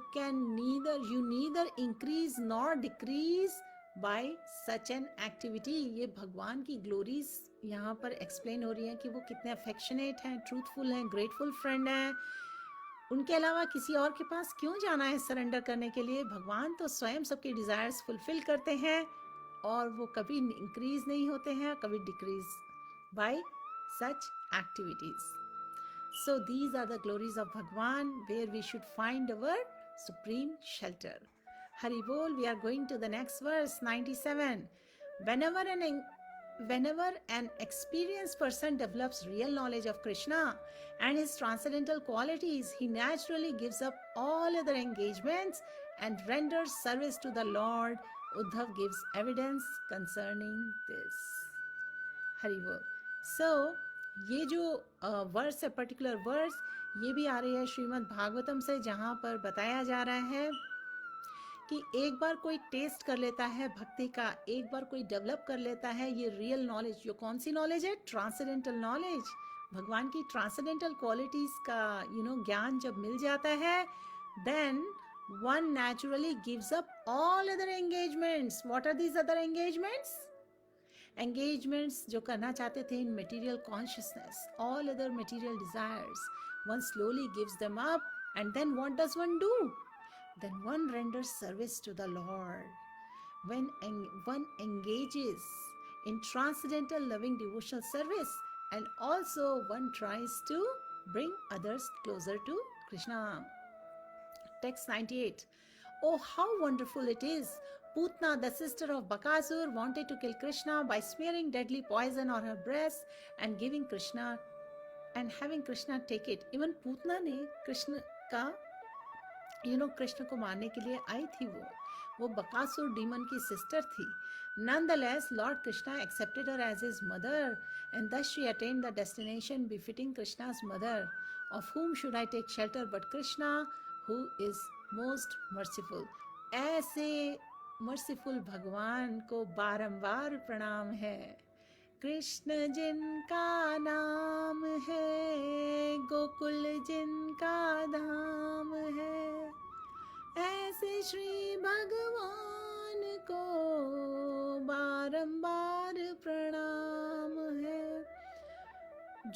Speaker 1: neither increase nor decrease by such an activity. ये भगवान की glories यहाँ पर explain हो रही हैं कि वो कितने अफेक्शनेट हैं, ट्रूथफुल हैं, ग्रेटफुल फ्रेंड हैं. उनके अलावा किसी और के पास क्यों जाना है सरेंडर करने के लिए? भगवान तो स्वयं सबके डिजायर्स फुलफिल करते हैं और वो कभी इंक्रीज नहीं होते हैं, कभी decrease by such activities. So these are the glories of Bhagwan, where we should find our supreme shelter. Hari Bol, we are going to the next verse, 97. Whenever an experienced person develops real knowledge of Krishna and his transcendental qualities, he naturally gives up all other engagements and renders service to the Lord. Uddhav gives evidence concerning this. Hari Bol. So, ये जो verse है, particular verse, ये भी आ रही है श्रीमद् भागवतम से, जहाँ पर बताया जा रहा है कि एक बार कोई टेस्ट कर लेता है भक्ति का, एक बार कोई डेवलप कर लेता है ये रियल नॉलेज. जो कौन सी नॉलेज है? Transcendental knowledge. भगवान की ट्रांसेंडेंटल क्वालिटीज का ज्ञान जब मिल जाता है, then one naturally gives up all other engagements. What are these other engagements? Engagements जो करना चाहते थे in material consciousness, all other material desires, one slowly gives them up, and then what does one do? Then one renders service to the Lord. When one engages in transcendental loving devotional service, and also one tries to bring others closer to Krishna. Text 98. Oh, how wonderful it is! Putna, the sister of Bakasur, wanted to kill Krishna by smearing deadly poison on her breast and having Krishna take it. Even Putna ने कृष्ण का कृष्ण को मारने के लिए आई थी. वो Bakasur demon की sister थी. Nonetheless, Lord Krishna accepted her as his mother, and thus she attained the destination befitting Krishna's mother. Of whom should I take shelter but Krishna, who is most merciful? ऐसे merciful भगवान को बारंबार प्रणाम है. कृष्ण जिनका नाम है, गोकुल जिनका धाम है, ऐसे श्री भगवान को बारंबार प्रणाम है.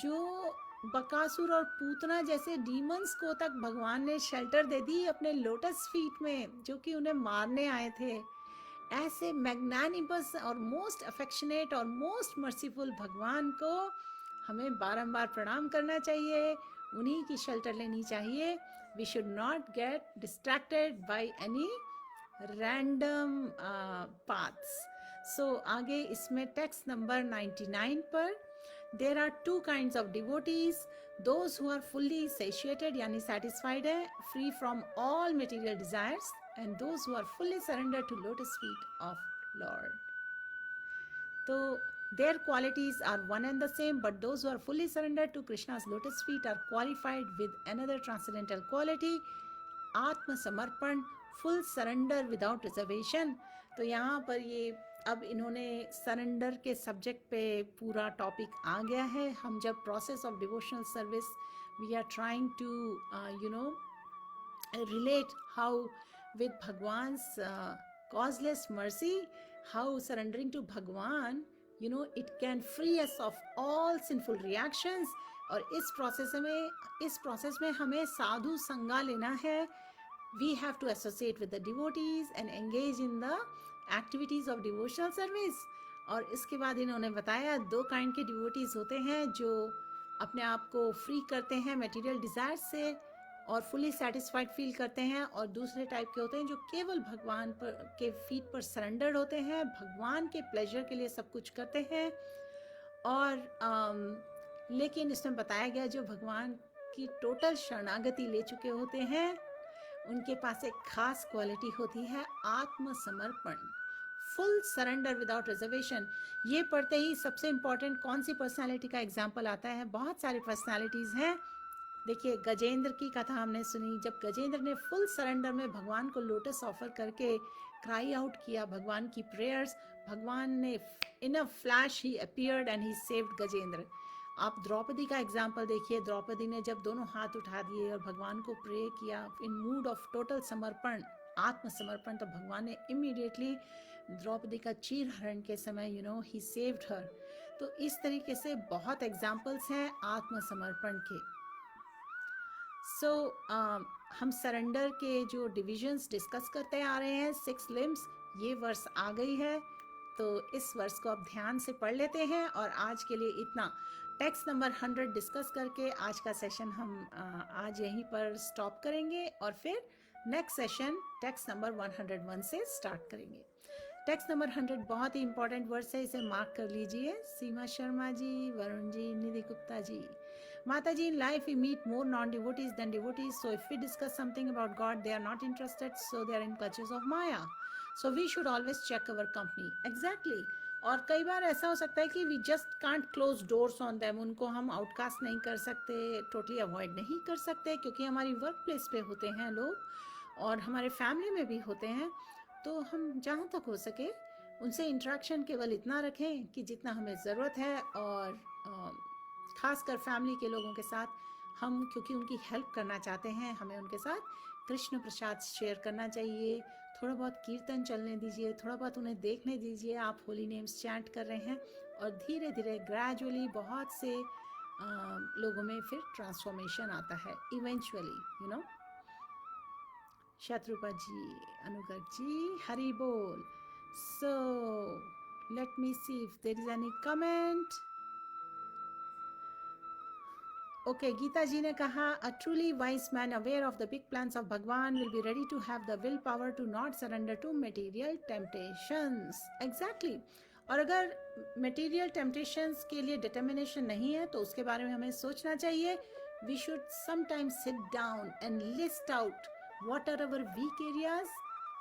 Speaker 1: जो बकासुर और पूतना जैसे डीमंस को तक भगवान ने शेल्टर दे दी अपने लोटस फीट में, जो कि उन्हें मारने आए थे, ऐसे मैग्नानिमस और मोस्ट अफेक्शनेट और मोस्ट मर्सीफुल भगवान को हमें बारंबार प्रणाम करना चाहिए, उन्हीं की शेल्टर लेनी चाहिए. We should not get distracted by any random paths. So आगे इसमें टेक्स्ट नंबर 99 पर, there are two kinds of devotees, those who are fully satiated यानी satisfied है, free from all material desires, and those who are fully surrendered to lotus feet of Lord. So their qualities are one and the same, but those who are fully surrendered to Krishna's lotus feet are qualified with another transcendental quality, आत्म समर्पण, full surrender without reservation. तो यहाँ पर ये अब इन्होंने surrender के subject पे पूरा टॉपिक आ गया है. हम जब process of devotional service we are trying to relate how with Bhagwan's causeless mercy, how surrendering to Bhagwan, it can free us of all sinful reactions. और इस प्रोसेस में हमें साधु संगा लेना है. We have to associate with the devotees and engage in the activities of devotional service. और इसके बाद इन्होंने बताया दो काइंड के डिवोटीज होते हैं, जो अपने आप को फ्री करते हैं मटेरियल डिजायर से और फुली सेटिस्फाइड फील करते हैं, और दूसरे टाइप के होते हैं जो केवल भगवान के फीट पर सरेंडर्ड होते हैं, भगवान के प्लेजर के लिए सब कुछ करते हैं. और लेकिन इसमें बताया गया जो भगवान की टोटल शरणागति ले चुके होते हैं, उनके पास एक खास क्वालिटी होती है, आत्मसमर्पण, फुल सरेंडर विदाउट रिजर्वेशन। ये पढ़ते ही सबसे इम्पोर्टेंट कौन सी पर्सनालिटी का एग्जाम्पल आता है? बहुत सारी पर्सनालिटीज़ हैं। देखिए, गजेंद्र की कथा हमने सुनी। जब गजेंद्र ने फुल सरेंडर में भगवान को लोटस ऑफर करके क्राई आउट किया भगवान की प्रेयर्स, भगवान ने in a flash he appeared and he saved Gajendra. आप द्रौपदी का एग्जाम्पल देखिए। द्रौपदी ने जब दोनों हाथ उठा दिए और भगवान को प्रे किया इन मूड ऑफ टोटल समर्पण, आत्मसमर्पण, तो भगवान ने इमीडिएटली द्रौपदी का चीर हरण के समय ही सेव्ड हर। तो इस तरीके से बहुत एग्जाम्पल्स हैं आत्मसमर्पण के। सो हम सरेंडर के जो डिविजन्स डिस्कस करते आ रहे हैं, 6 लिम्स, ये वर्स आ गई है, तो इस वर्स को अब ध्यान से पढ़ लेते हैं। और आज के लिए इतना। टेक्स्ट नंबर 100 डिस्कस करके आज का सेशन हम आज यहीं पर स्टॉप करेंगे और फिर नेक्स्ट सेशन टेक्स्ट नंबर 101 से स्टार्ट करेंगे। टेक्स्ट नंबर 100 बहुत ही इंपॉर्टेंट वर्ड्स है, इसे मार्क कर लीजिए। सीमा शर्मा जी, वरुण जी, निधि गुप्ता जी। माता जी, in life we meet more non-devotees than devotees, so if we discuss something about God, they are not interested, so they are in clutches of Maya. So we should always check our company. Exactly. और कई बार ऐसा हो सकता है कि we just can't close doors on them, उनको हम outcast नहीं कर सकते, टोटली अवॉइड नहीं कर सकते, क्योंकि हमारी वर्क प्लेस पे होते हैं लोग और हमारे फैमिली में भी होते हैं। तो हम जहाँ तक हो सके उनसे इंटरेक्शन केवल इतना रखें कि जितना हमें ज़रूरत है, और खासकर फैमिली के लोगों के साथ हम क्योंकि उनकी हेल्प करना चाहते हैं, हमें उनके साथ कृष्ण प्रसाद शेयर करना चाहिए। थोड़ा बहुत कीर्तन चलने दीजिए, थोड़ा बहुत उन्हें देखने दीजिए आप होली नेम्स चैंट कर रहे हैं, और धीरे धीरे ग्रेजुअली बहुत से लोगों में फिर ट्रांसफॉर्मेशन आता है इवेंचुअली। शत्रुपा जी, अनुगर जी, हरि बोल। So let me see if there is any comment. Okay, Gita ji ने कहा a truly wise man aware of the big plans of Bhagavan will be ready to have the will power to not surrender to material temptations. Exactly. और अगर material temptations के लिए determination नहीं है तो उसके बारे में हमें सोचना चाहिए। We should sometimes sit down and list out what are our weak areas,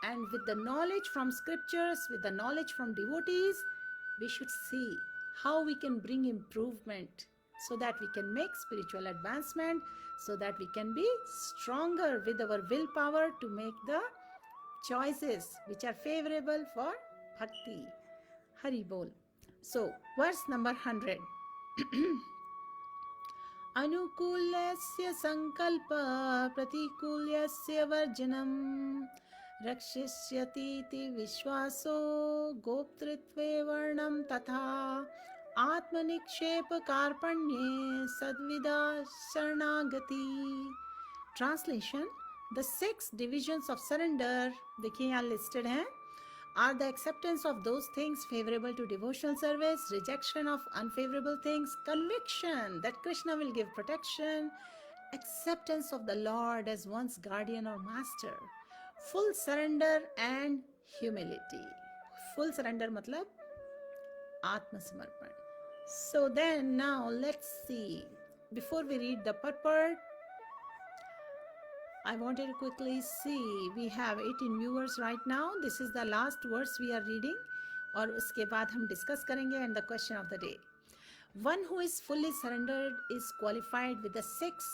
Speaker 1: and with the knowledge from scriptures, with the knowledge from devotees, we should see how we can bring improvement so that we can make spiritual advancement, so that we can be stronger with our willpower to make the choices which are favorable for bhakti. Hari bol. So verse number 100. अनुकूल्यस्य संकल्प प्रतिकूल्यस्य वर्जनम् रक्षिष्यतीति विश्वासो गोप्तृत्वे वर्णं तथा आत्मनिक्षेप कार्पण्ये सद्विदा शरणागति। Translation, the 6 divisions of surrender, देखिए यहाँ listed हैं, are the acceptance of those things favorable to devotional service, rejection of unfavorable things, conviction that Krishna will give protection, acceptance of the Lord as one's guardian or master, full surrender and humility. Full surrender मतलब आत्मसमर्पण. So then now let's see, before we read the purport, I wanted to quickly see, we have 18 viewers right now. This is the last verse we are reading, और उसके बाद हम discuss करेंगे and the question of the day. One who is fully surrendered is qualified with the 6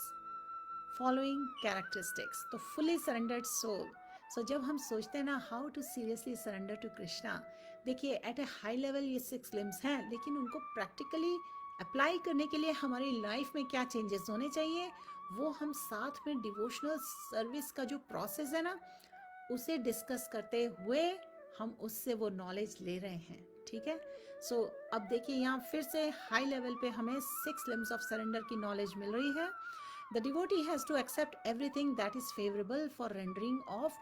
Speaker 1: following characteristics. तो fully surrendered soul. So जब हम सोचते हैं ना how to seriously surrender to Krishna, देखिए at a high level ये 6 limbs हैं, लेकिन उनको practically अप्लाई करने के लिए हमारी लाइफ में क्या चेंजेस होने चाहिए, वो हम साथ में डिवोशनल सर्विस का जो प्रोसेस है ना, उसे डिस्कस करते हुए हम उससे वो नॉलेज ले रहे हैं। ठीक है। सो अब देखिए यहाँ फिर से हाई लेवल पे हमें 6 लिम्स ऑफ सरेंडर की नॉलेज मिल रही है। The devotee has to accept everything that is favourable for rendering of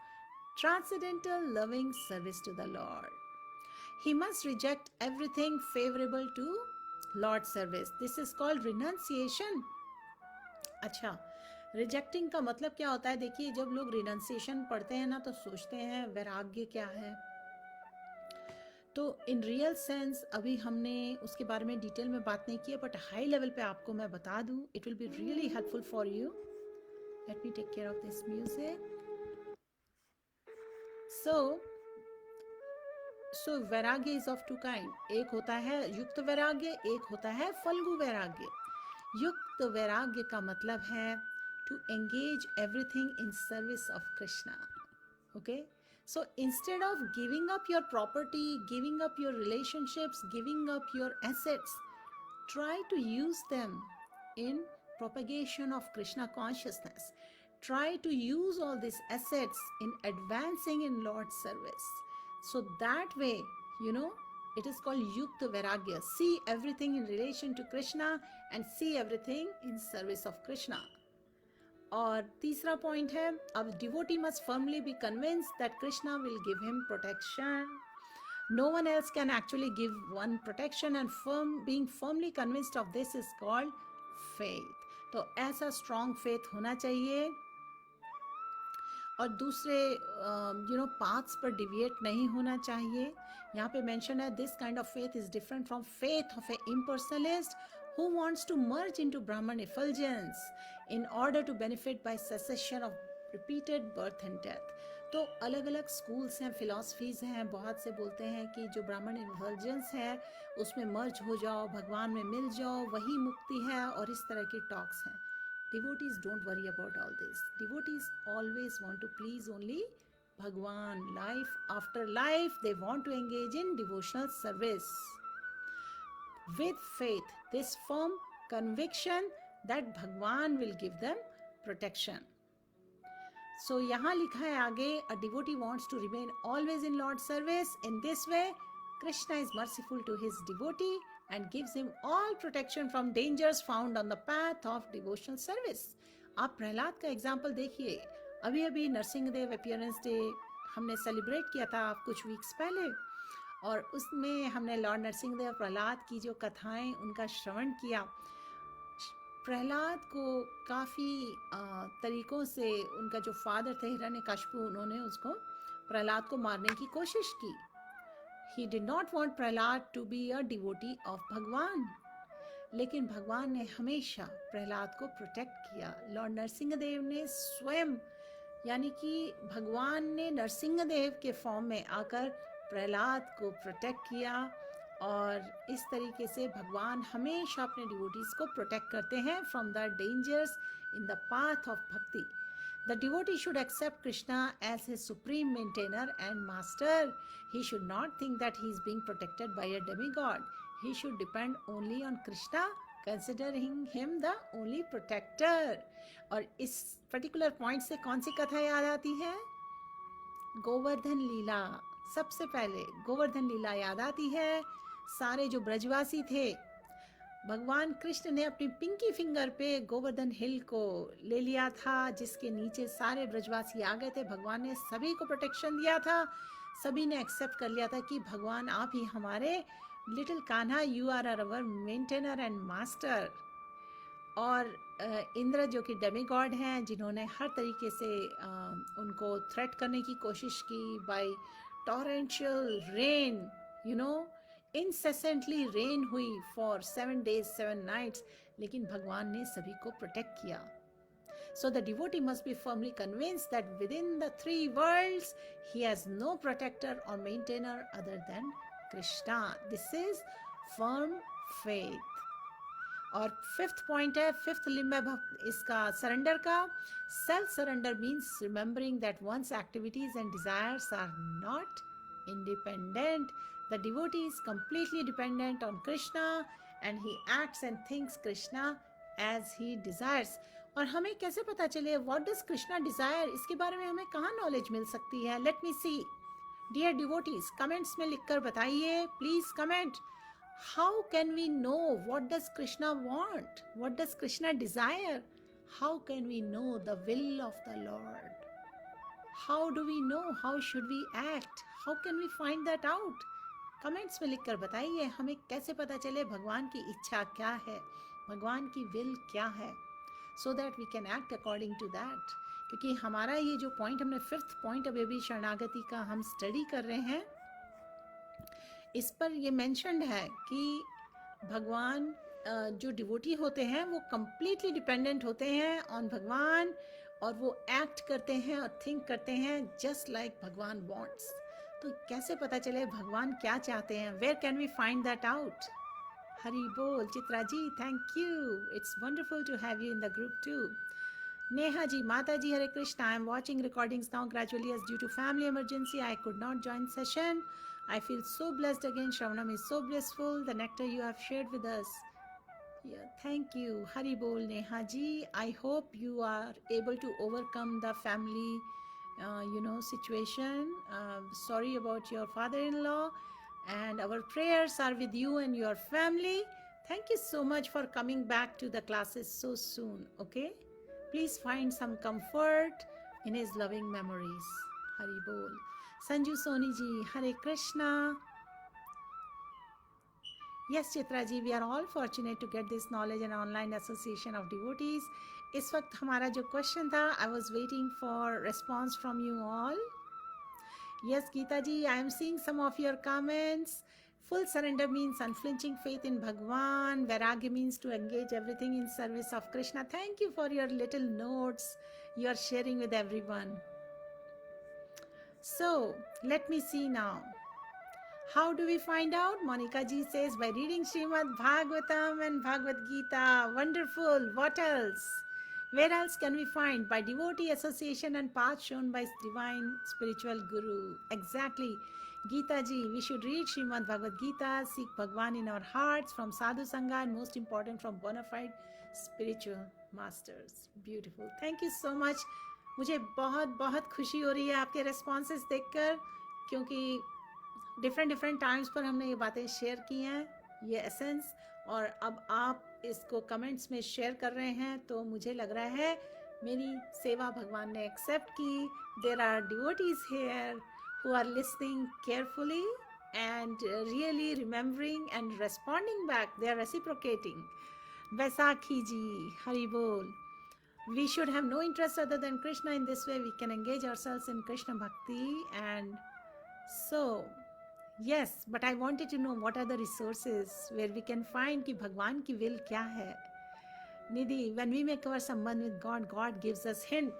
Speaker 1: transcendental loving service to the Lord. He must reject everything favorable to Lord service. This is called renunciation. अच्छा, rejecting का मतलब क्या होता है? देखिए जब लोग renunciation पढ़ते हैं ना तो सोचते हैं वैराग्य क्या है, तो इन रियल सेंस अभी हमने उसके बारे में डिटेल में बात नहीं की है, बट हाई लेवल पे आपको मैं बता दूं, it will be really helpful for you. Let me take care of this music. So so vairagya is of to kind, एक होता है युक्त वैराग्य, एक होता है फल्गु वैराग्य। युक्त वैराग्य का मतलब है to engage everything in service of Krishna. Okay, so instead of giving up your property, giving up your relationships, giving up your assets, try to use them in propagation of Krishna consciousness. Try to use all these assets in advancing in Lord's service. So that way, you know, it is called Yukta Vairagya. See everything in relation to Krishna and see everything in service of Krishna. और तीसरा point है, अब devotee must firmly be convinced that Krishna will give him protection. No one else can actually give one protection, and being firmly convinced of this is called faith. तो ऐसा strong faith होना चाहिए और दूसरे पाथ्स पर deviate नहीं होना चाहिए. यहाँ पे मेंशन है this kind of faith is different from faith of A इम्पर्सनलिस्ट who wants to merge into Brahman effulgence in order to benefit by cessation of repeated birth and death. तो अलग अलग स्कूल्स हैं, फिलॉसफीज हैं, बहुत से बोलते हैं कि जो ब्राह्मण इन्वर्जेंस है उसमें मर्ज हो जाओ, भगवान में मिल जाओ, वही मुक्ति है, और इस तरह के टॉक्स हैं. Devotees don't worry about all this. Devotees always want to please only Bhagwan. Life after life, they want to engage in devotional service with faith, this firm conviction that Bhagwan will give them protection. So यहाँ लिखा है आगे, a devotee wants to remain always in Lord's service. In this way, Krishna is merciful to his devotee and gives him all protection from dangers found on the path of devotional service. आप प्रहलाद का example देखिए. अभी अभी Narasimhadeva appearance day हमने celebrate किया था कुछ weeks पहले, और उसमें हमने लॉर्ड नरसिंहदेव प्रहलाद की जो कथाएं उनका श्रवण किया. प्रहलाद को काफ़ी तरीक़ों से उनका जो फादर थे हिरण्यकशिपु, उन्होंने उसको प्रहलाद को मारने की कोशिश की. He did not want Prahlad to be a devotee of भगवान, लेकिन भगवान ने हमेशा प्रहलाद को प्रोटेक्ट किया. लॉर्ड नरसिंहदेव ने स्वयं, यानी कि भगवान ने नरसिंहदेव के फॉर्म में आकर प्रहलाद को प्रोटेक्ट किया, और इस तरीके से भगवान हमेशा अपने डिवोटीज को प्रोटेक्ट करते हैं from the dangers in the path of भक्ति. The devotee should accept Krishna as his supreme maintainer and master. He should not think that he is being protected by a demigod. He should depend only on Krishna, considering him the only protector. और इस particular point से कौन सी कथा याद आती है? गोवर्धन लीला. सबसे पहले गोवर्धन लीला याद आती है. सारे जो ब्रजवासी थे, भगवान कृष्ण ने अपनी पिंकी फिंगर पे गोवर्धन हिल को ले लिया था, जिसके नीचे सारे ब्रजवासी आ गए थे. भगवान ने सभी को प्रोटेक्शन दिया था. सभी ने एक्सेप्ट कर लिया था कि भगवान आप ही हमारे little Kanha, you are our maintainer and master. और इंद्र जो कि डेमीगॉड हैं, जिन्होंने हर तरीके से उनको थ्रेट करने की कोशिश की by torrential rain, incessantly rain हुई फॉर 7 days 7 nights, लेकिन भगवान ने सभी को प्रोटेक्ट किया. So the devotee must be firmly convinced that within the 3 worlds he has no protector or maintainer other than Krishna. This is firm faith. और 5th point है, 5th limb है इसका सरेंडर का. Self surrender means remembering that one's activities and desires are not independent. The devotee is completely dependent on Krishna and he acts and thinks Krishna as he desires. और हमें कैसे पता चले what does Krishna desire? इसके बारे में हमें कहाँ knowledge मिल सकती है? Let me see. Dear devotees, comments में लिखकर बताइए. Please comment. How can we know what does Krishna want? What does Krishna desire? How can we know the will of the Lord? How do we know? How should we act? How can we find that out? Comments में लिखकर बताइए हमें कैसे पता चले भगवान की इच्छा क्या है, भगवान की विल क्या है, so that we can act according to that. क्योंकि हमारा ये जो पॉइंट, हमने 5th पॉइंट अभी भी शरणागति का हम स्टडी कर रहे हैं, इस पर ये मेंशन्ड है कि भगवान जो डिवोटी होते हैं वो कंप्लीटली डिपेंडेंट होते हैं ऑन भगवान, और वो एक्ट करते हैं और थिंक करते हैं जस्ट लाइक भगवान वांट्स. तो कैसे पता चले भगवान क्या चाहते हैं? Where can we find that out? Hari बोल। Chitra ji, thank you, it's wonderful to have you in the group too. Neha ji, Mata ji, Hare Krishna. I am watching recordings now gradually as due to family emergency. I could not join session. I feel so blessed again. Shravanam is so blissful. The nectar you have shared with us. Yeah, thank you. Hari Bol, Neha ji. I hope you are able to overcome the family, situation. Sorry about your father-in-law. And our prayers are with you and your family. Thank you so much for coming back to the classes so soon. Okay? Please find some comfort in his loving memories. Hari Bol. Sanju Soni ji, Hare Krishna. Yes, Chitra ji, we are all fortunate to get this knowledge and online association of devotees. इस वक्त हमारा जो question था, I was waiting for response from you all. Yes, Geeta ji, I am seeing some of your comments. Full surrender means unflinching faith in Bhagwan. Vairagya means to engage everything in service of Krishna. Thank you for your little notes you are sharing with everyone. So, let me see now. How do we find out? Monica ji says by reading Srimad Bhagavatam and Bhagavad Gita. Wonderful. What else? Where else can we find? By devotee association and path shown by divine spiritual guru. Exactly. Geeta ji, we should read Srimad Bhagavad Gita, seek Bhagwan in our hearts from Sadhu Sangha, and most important from bona fide spiritual masters. Beautiful. Thank you so much. मुझे बहुत बहुत खुशी हो रही है आपके responses देखकर, क्योंकि डिफरेंट टाइम्स पर हमने ये बातें शेयर की हैं, ये एसेंस, और अब आप इसको कमेंट्स में शेयर कर रहे हैं, तो मुझे लग रहा है मेरी सेवा भगवान ने एक्सेप्ट की. There are devotees here who are listening carefully and really remembering and responding back. They are reciprocating. Vaisakhi ji, Hari Bol. We should have no interest other than Krishna. In this way we can engage ourselves in Krishna Bhakti. And so, yes, but I wanted to know what are the resources where we can find कि भगवान की will क्या है. Nidhi, when we make our संबंध with God, God gives us hint.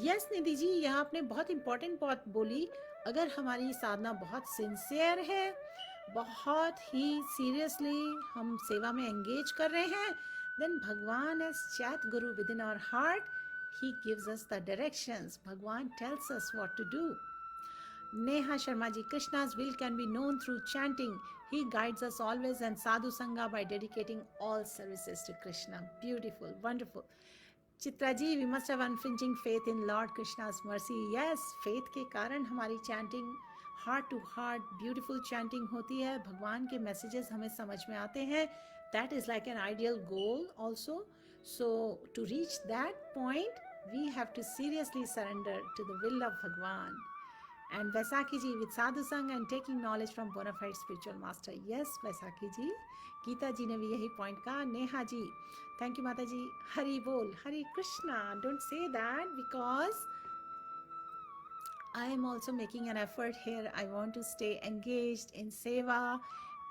Speaker 1: Yes, Nidhi ji, यह आपने बहुत important बात बोली. अगर हमारी साधना बहुत सिंसियर है, बहुत ही सीरियसली हम सेवा में एंगेज कर रहे हैं, then भगवान as chat guru within our heart, he gives us the directions. भगवान tells us what to do. Neha Sharma ji, Krishna's will can be known through chanting. He guides us always and sadhu sangha by dedicating all services to Krishna. Beautiful, wonderful. Chitra ji, we must have unflinching faith in Lord Krishna's mercy. Yes, faith के कारण हमारी chanting heart to heart beautiful chanting होती है. भगवान के messages हमें समझ में आते हैं. That is like an ideal goal also. So to reach that point, we have to seriously surrender to the will of Bhagwan. And Vaisakhi ji, with sadhu sang and taking knowledge from bona fide spiritual master. Yes, Vaisakhi ji. Geeta ji ने भी यही point कहा. Neha ji, thank you Mata ji. Hari Bol, Hari Krishna. Don't say that, because I am also making an effort here. I want to stay engaged in seva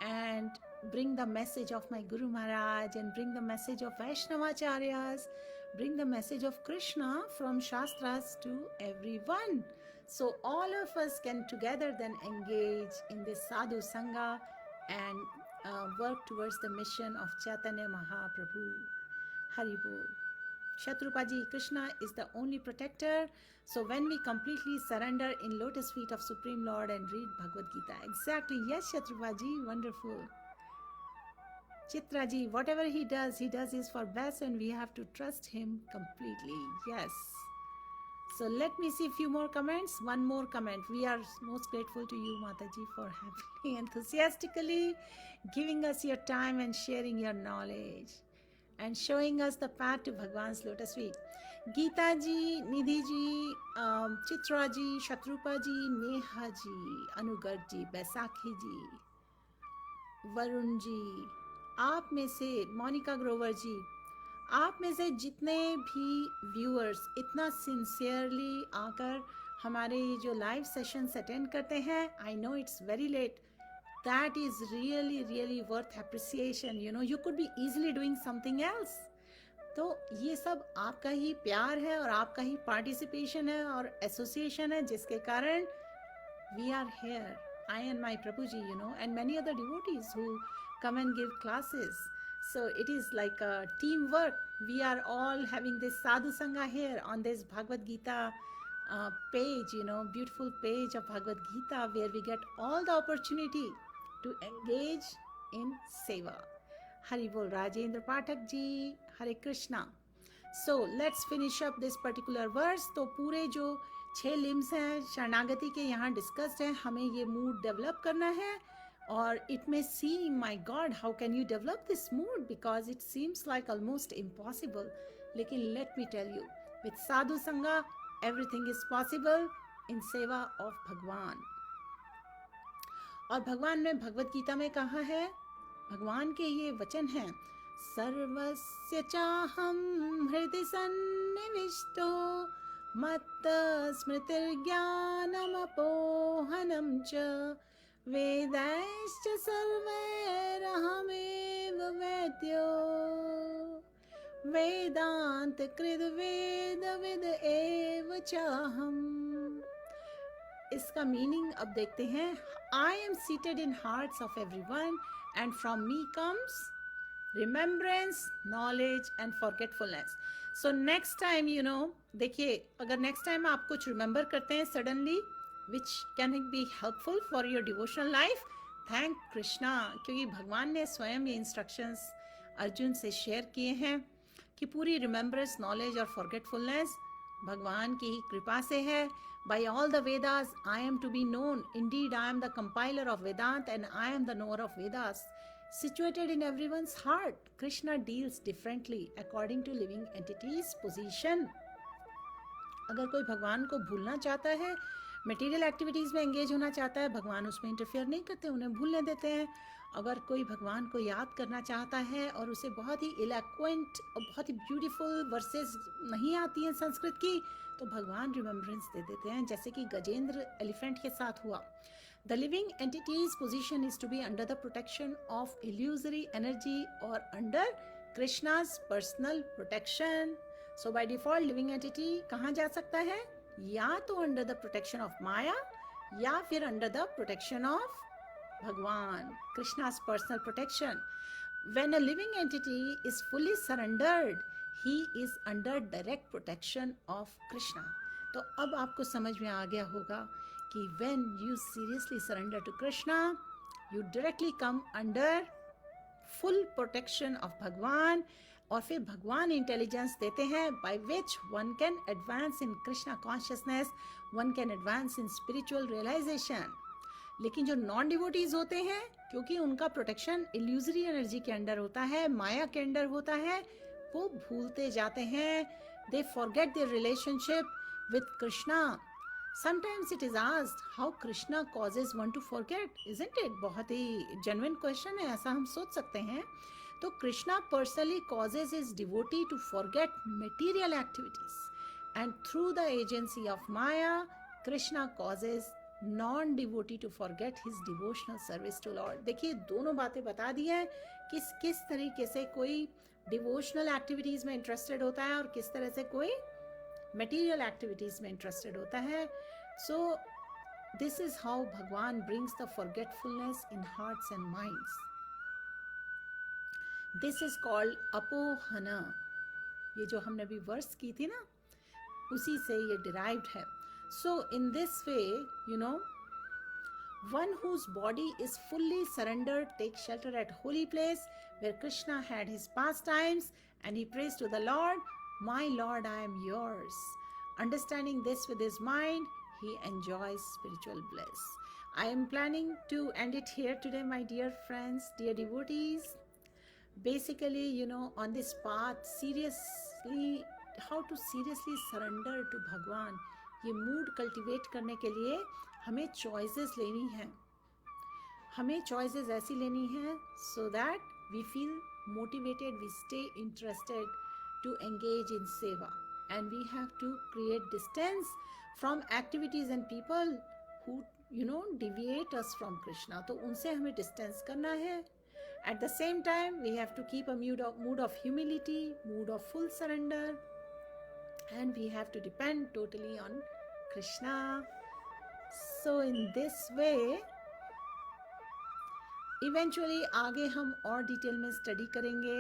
Speaker 1: and bring the message of my Guru Maharaj and bring the message of Vaishnavacharyas, bring the message of Krishna from Shastras to everyone. So all of us can together then engage in this sadhu sangha and work towards the mission of Chaitanya Mahaprabhu. Hari Bol. Shatrupa ji, Krishna is the only protector. So when we completely surrender in lotus feet of Supreme Lord and read Bhagavad Gita. Exactly. Yes, Shatrupa ji. Wonderful. Chitra ji, whatever he does is for best, and we have to trust him completely. Yes. So let me see a few more comments. One more comment. We are most grateful to you, Mataji, for happily, enthusiastically giving us your time and sharing your knowledge and showing us the path to Bhagwan's lotus feet. Geeta ji, Nidhi ji, Chitra ji, Shatrupa ji, Neha ji, Anugar ji, Baisakhi ji, Varun ji, आप में से मोनिका ग्रोवर जी, आप में से जितने भी viewers इतना sincerely आकर हमारे जो लाइव सेशंस अटेंड करते हैं, I know it's very late, that is really really worth appreciation. You know, you could be easily doing something else. तो ये सब आपका ही प्यार है और आपका ही पार्टिसिपेशन है और एसोसिएशन है, जिसके कारण we are here. I and my Prabhuji, and many other devotees who come and give classes. So it is like a teamwork. We are all having this sadhu sangha here on this Bhagavad Gita page, beautiful page of Bhagavad Gita, where we get all the opportunity to engage in seva. Hari Bol Rajendra Pathak ji, Hare Krishna. So let's finish up this particular verse. तो पूरे जो 6 limbs हैं शरणागति के यहाँ discussed हैं, हमें ये मूड डेवलप करना है. और it may seem, my God, how can you develop this mood? Because it seems like almost impossible. लेकिन let me tell you, with sadhu sangha, everything is possible in seva of भगवान. और भगवान ने भगवत गीता में कहा है, भगवान के ये वचन हैं, सर्वस्य चाहं हृदि सन्निविष्टो मत्त स्मृतिर्ज्ञानमपोहनं च वेदैश्च सर्वैरहमेव वेद्यो वेदांत कृद वेदविद एव चाहम्. इसका मीनिंग अब देखते हैं. I am seated in hearts of everyone and from me comes remembrance, knowledge and forgetfulness. So next time, देखिए, अगर next time आप कुछ remember करते हैं suddenly, which can be helpful for your devotional life, thank Krishna, क्योंकि भगवान ने स्वयं ये instructions अर्जुन से शेयर किए हैं कि पूरी remembrance, knowledge और forgetfulness भगवान की ही कृपा से है. By all the Vedas, I am to be known. Indeed, I am the compiler of Vedanta and I am the knower of Vedas. Situated in everyone's heart, Krishna deals differently according to living entity's position. अगर कोई भगवान को भूलना चाहता है, material activities में engage होना चाहता है, भगवान उसमें इंटरफेयर नहीं करते, उन्हें भूलने देते हैं. अगर कोई भगवान को याद करना चाहता है और उसे बहुत ही इलैक्वेंट और बहुत ही ब्यूटीफुल वर्सेस नहीं आती हैं संस्कृत की, तो भगवान रिमेम्बरेंस दे देते हैं, जैसे कि गजेंद्र एलिफेंट के साथ हुआ. The living entities position is to be under the protection of illusory energy और under Krishna's personal protection. So by default living entity कहाँ जा सकता है? या तो under the protection of Maya या फिर under the protection of Bhagavan, Krishna's personal protection. When a living entity is fully surrendered, he is under direct protection of Krishna. तो अब आपको समझ में आ गया होगा कि when you seriously surrender to Krishna, you directly come under full protection of भगवान. और फिर भगवान इंटेलिजेंस देते हैं by which one can advance in Krishna consciousness, one can advance in spiritual realization. लेकिन जो नॉन डिवोटीज होते हैं, क्योंकि उनका प्रोटेक्शन इल्यूजरी एनर्जी के अंडर होता है, माया के अंडर होता है, वो भूलते जाते हैं. They forget their relationship with Krishna. Sometimes it is asked how Krishna causes one two forget, isn't it? बहुत ही जेन्युइन क्वेश्चन है, ऐसा हम सोच सकते हैं. तो Krishna personally causes his devotee to forget material activities and through the agency of Maya Krishna causes non-devotee to forget his devotional service to Lord. देखिए, दोनों बातें बता दी हैं किस तरीके से कोई डिवोशनल एक्टिविटीज में इंटरेस्टेड होता है और किस तरह से कोई मटेरियल एक्टिविटीज में इंटरेस्टेड होता है. So this is how Bhagavan brings the forgetfulness in hearts and minds. This is called apohana. ये जो हमने अभी वर्स की थी ना, उसी से ये डिराइव्ड है. So in this way, one whose body is fully surrendered takes shelter at holy place where Krishna had his pastimes and he prays to the Lord, "My Lord, I am yours." Understanding this with his mind, he enjoys spiritual bliss. I am planning to end it here today, my dear friends, dear devotees. Basically, on this path, how to seriously surrender to Bhagwan. ये mood cultivate करने के लिए हमें choices लेनी हैं. हमें choices ऐसी लेनी हैं so that we feel motivated, we stay interested to engage in seva. And we have to create distance from activities and people who deviate us from Krishna. तो उनसे हमें डिस्टेंस करना है. At the same time we have to keep a mood of humility, mood of full surrender, and we have to depend totally on Krishna. So in this way, eventually आगे हम और detail में study करेंगे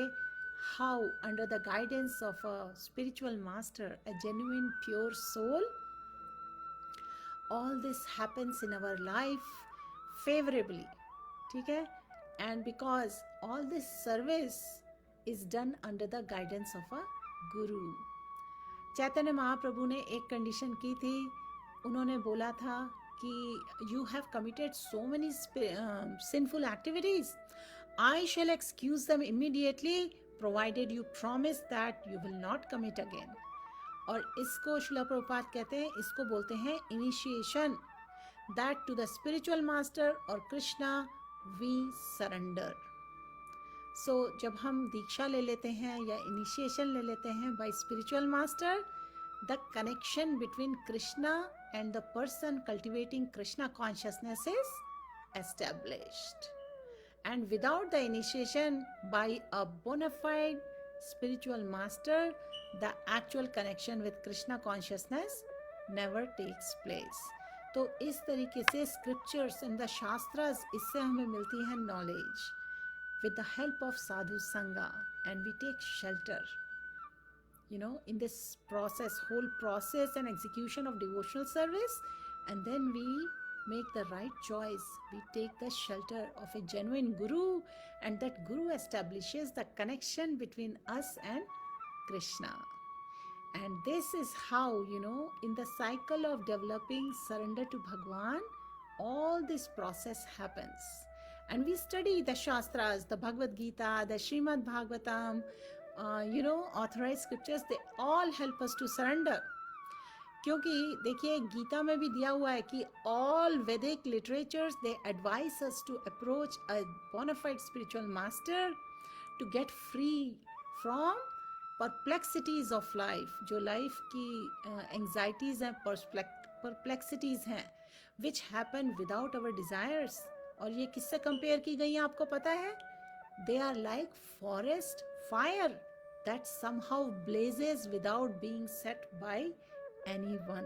Speaker 1: how under the guidance of a spiritual master, a genuine pure soul, all this happens in our life favorably. ठीक है? And because all this service is done under the guidance of a guru. Chaitanya Mahaprabhu ने एक condition की थी, उन्होंने बोला था कि you have committed so many sinful activities, I shall excuse them immediately provided you promise that you will not commit again. और इसको श्रील प्रभुपाद कहते हैं, इसको बोलते हैं initiation, that to the spiritual master और कृष्णा वी सरेंडर. सो जब हम दीक्षा ले लेते हैं या इनिशिएशन ले लेते हैं by spiritual master, the connection between Krishna and the person cultivating Krishna consciousness is established. And without the initiation by a bona fide spiritual master, the actual connection with Krishna consciousness never takes place. तो इस तरीके से scriptures and the shastras, इससे हमें मिलती है knowledge with the help of sadhu sangha, and we take shelter, you know, in this process, whole process and execution of devotional service, and then we make the right choice. We take the shelter of a genuine guru, and that guru establishes the connection between us and Krishna. And this is how, you know, in the cycle of developing surrender to Bhagwan, all this process happens. And we study the Shastras, the Bhagavad Gita, the Srimad Bhagavatam, you know, authorized scriptures, they all help us to surrender. क्योंकि देखिए गीता में भी दिया हुआ है कि all Vedic literatures they advise us to approach a bona fide spiritual master to get free from perplexities of life. जो life की anxieties हैं, perplexities हैं, which happen without our desires. और ये किससे कंपेयर की गई हैं आपको पता है? They are like forest fire that somehow blazes without being set by anyone.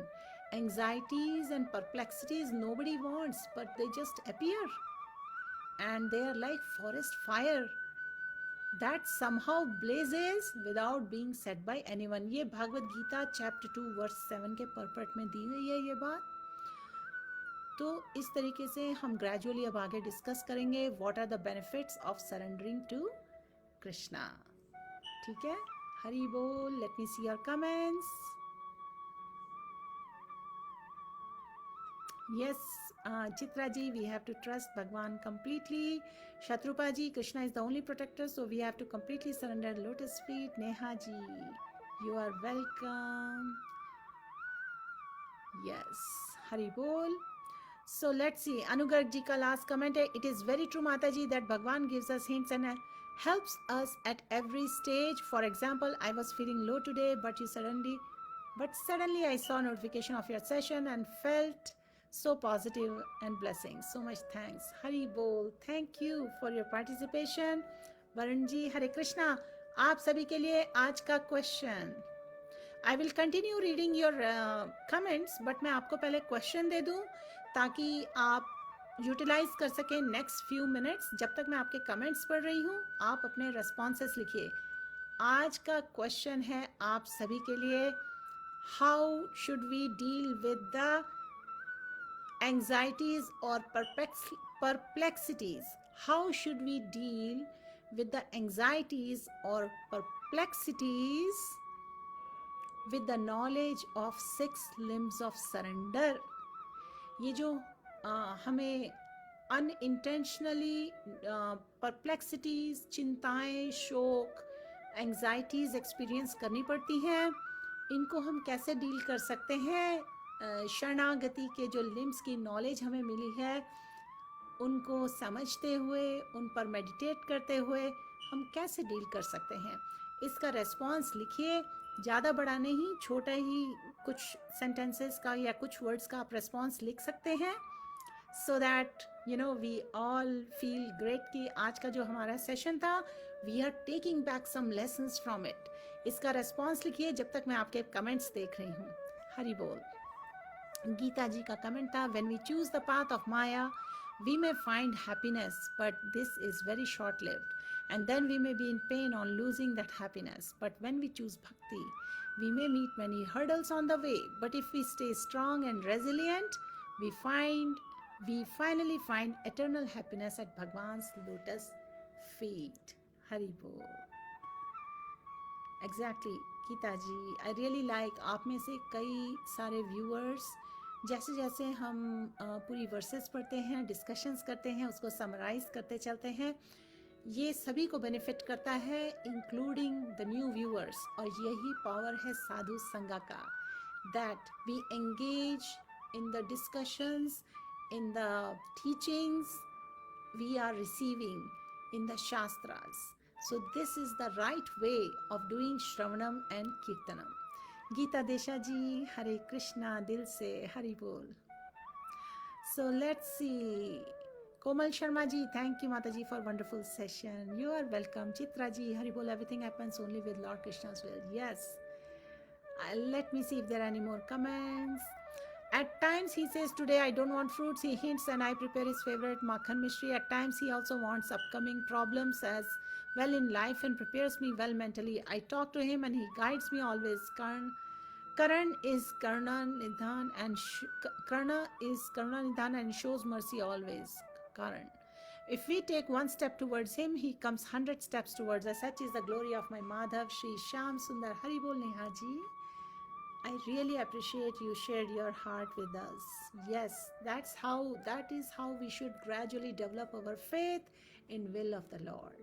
Speaker 1: Anxieties and perplexities nobody wants, but they just appear, and they are like forest fire that somehow blazes without being set by anyone. ये Bhagavat Gita chapter 2 verse 7 के परपर्ट में दी गई है ये बात. तो इस तरीके से हम ग्रेजुअली अब आगे डिस्कस करेंगे what are the benefits of surrendering to Krishna. ठीक है, हरि बोल. Let me see your comments. Yes, Chitra ji, we have to trust Bhagwan completely. Shatrupa ji, Krishna is the only protector, so we have to completely surrender lotus feet. Neha ji, you are welcome. Yes, Hari Bol. So let's see, Anugarg ji ka last comment hai, it is very true Mata ji that Bhagwan gives us hints and helps us at every stage. For example, I was feeling low today, but suddenly I saw notification of your session and felt so positive and blessings. So much thanks. Hari Bol. Thank you for your participation. Varun ji, Hare Krishna. आप सभी के लिए आज का question. I will continue reading your comments, but मैं आपको पहले question दे दूं ताकि आप यूटिलाइज कर सकें नेक्स्ट फ्यू मिनट्स. जब तक मैं आपके कमेंट्स पढ़ रही हूं, आप अपने रेस्पॉन्सेस लिखिए. आज का क्वेश्चन है आप सभी के लिए, how should we deal with the anxieties or perplexities? How should we deal with the anxieties or perplexities with the knowledge of 6 limbs of surrender? ये जो हमें unintentionally perplexities, चिंताएं, शोक, anxieties एक्सपीरियंस करनी पड़ती हैं, इनको हम कैसे डील कर सकते हैं? शरणागति के जो लिम्स की नॉलेज हमें मिली है उनको समझते हुए, उन पर मेडिटेट करते हुए हम कैसे डील कर सकते हैं? इसका रेस्पॉन्स लिखिए. ज़्यादा बड़ा नहीं, छोटा ही कुछ सेंटेंसेस का या कुछ वर्ड्स का आप रेस्पॉन्स लिख सकते हैं, so that you know we all feel great कि आज का जो हमारा सेशन था, we are taking back some lessons from it. इसका रेस्पॉन्स लिखिए जब तक मैं आपके कमेंट्स देख रही हूँ. हरि बोल. गीता जी का कमेंट था, when we choose the path of Maya, we may find happiness, but this is very short lived. And then we may be in pain on losing that happiness. But when we choose bhakti, we may meet many hurdles on the way. But if we stay strong and resilient, we finally find eternal happiness at Bhagwan's lotus feet. Hari Bol. Exactly, Gita ji, I really like आप में से कई सारे viewers जैसे जैसे हम पूरी versus पढ़ते हैं, डिस्कशंस करते हैं, उसको समराइज करते चलते हैं, ये सभी को बेनिफिट करता है, इंक्लूडिंग द न्यू व्यूअर्स. और यही पावर है साधु संगा का, that we engage in the discussions, in the teachings we are receiving in the Shastras. So this is the right way of doing Shravanam and Kirtanam. Geeta Desha ji, Hare Krishna, dil se Hari Bol. So let's see. Komal Sharma ji, thank you Mataji for wonderful session. You are welcome. Chitra ji, Hari Bol, everything happens only with Lord Krishna's will. Yes. Let me see if there are any more comments. At times he says, today I don't want fruits. He hints and I prepare his favorite Makhan Mishri. At times he also wants upcoming problems as well in life and prepares me well mentally. I talk to him and he guides me always. Karan is Karna Nidhan and shows mercy always. Karan. If we take one step towards him, he comes 100 steps towards us. Such is the glory of my Madhav, Shri Shyam Sundar. Hari Bol Neha ji. I really appreciate you shared your heart with us. Yes, that is how we should gradually develop our faith in will of the Lord.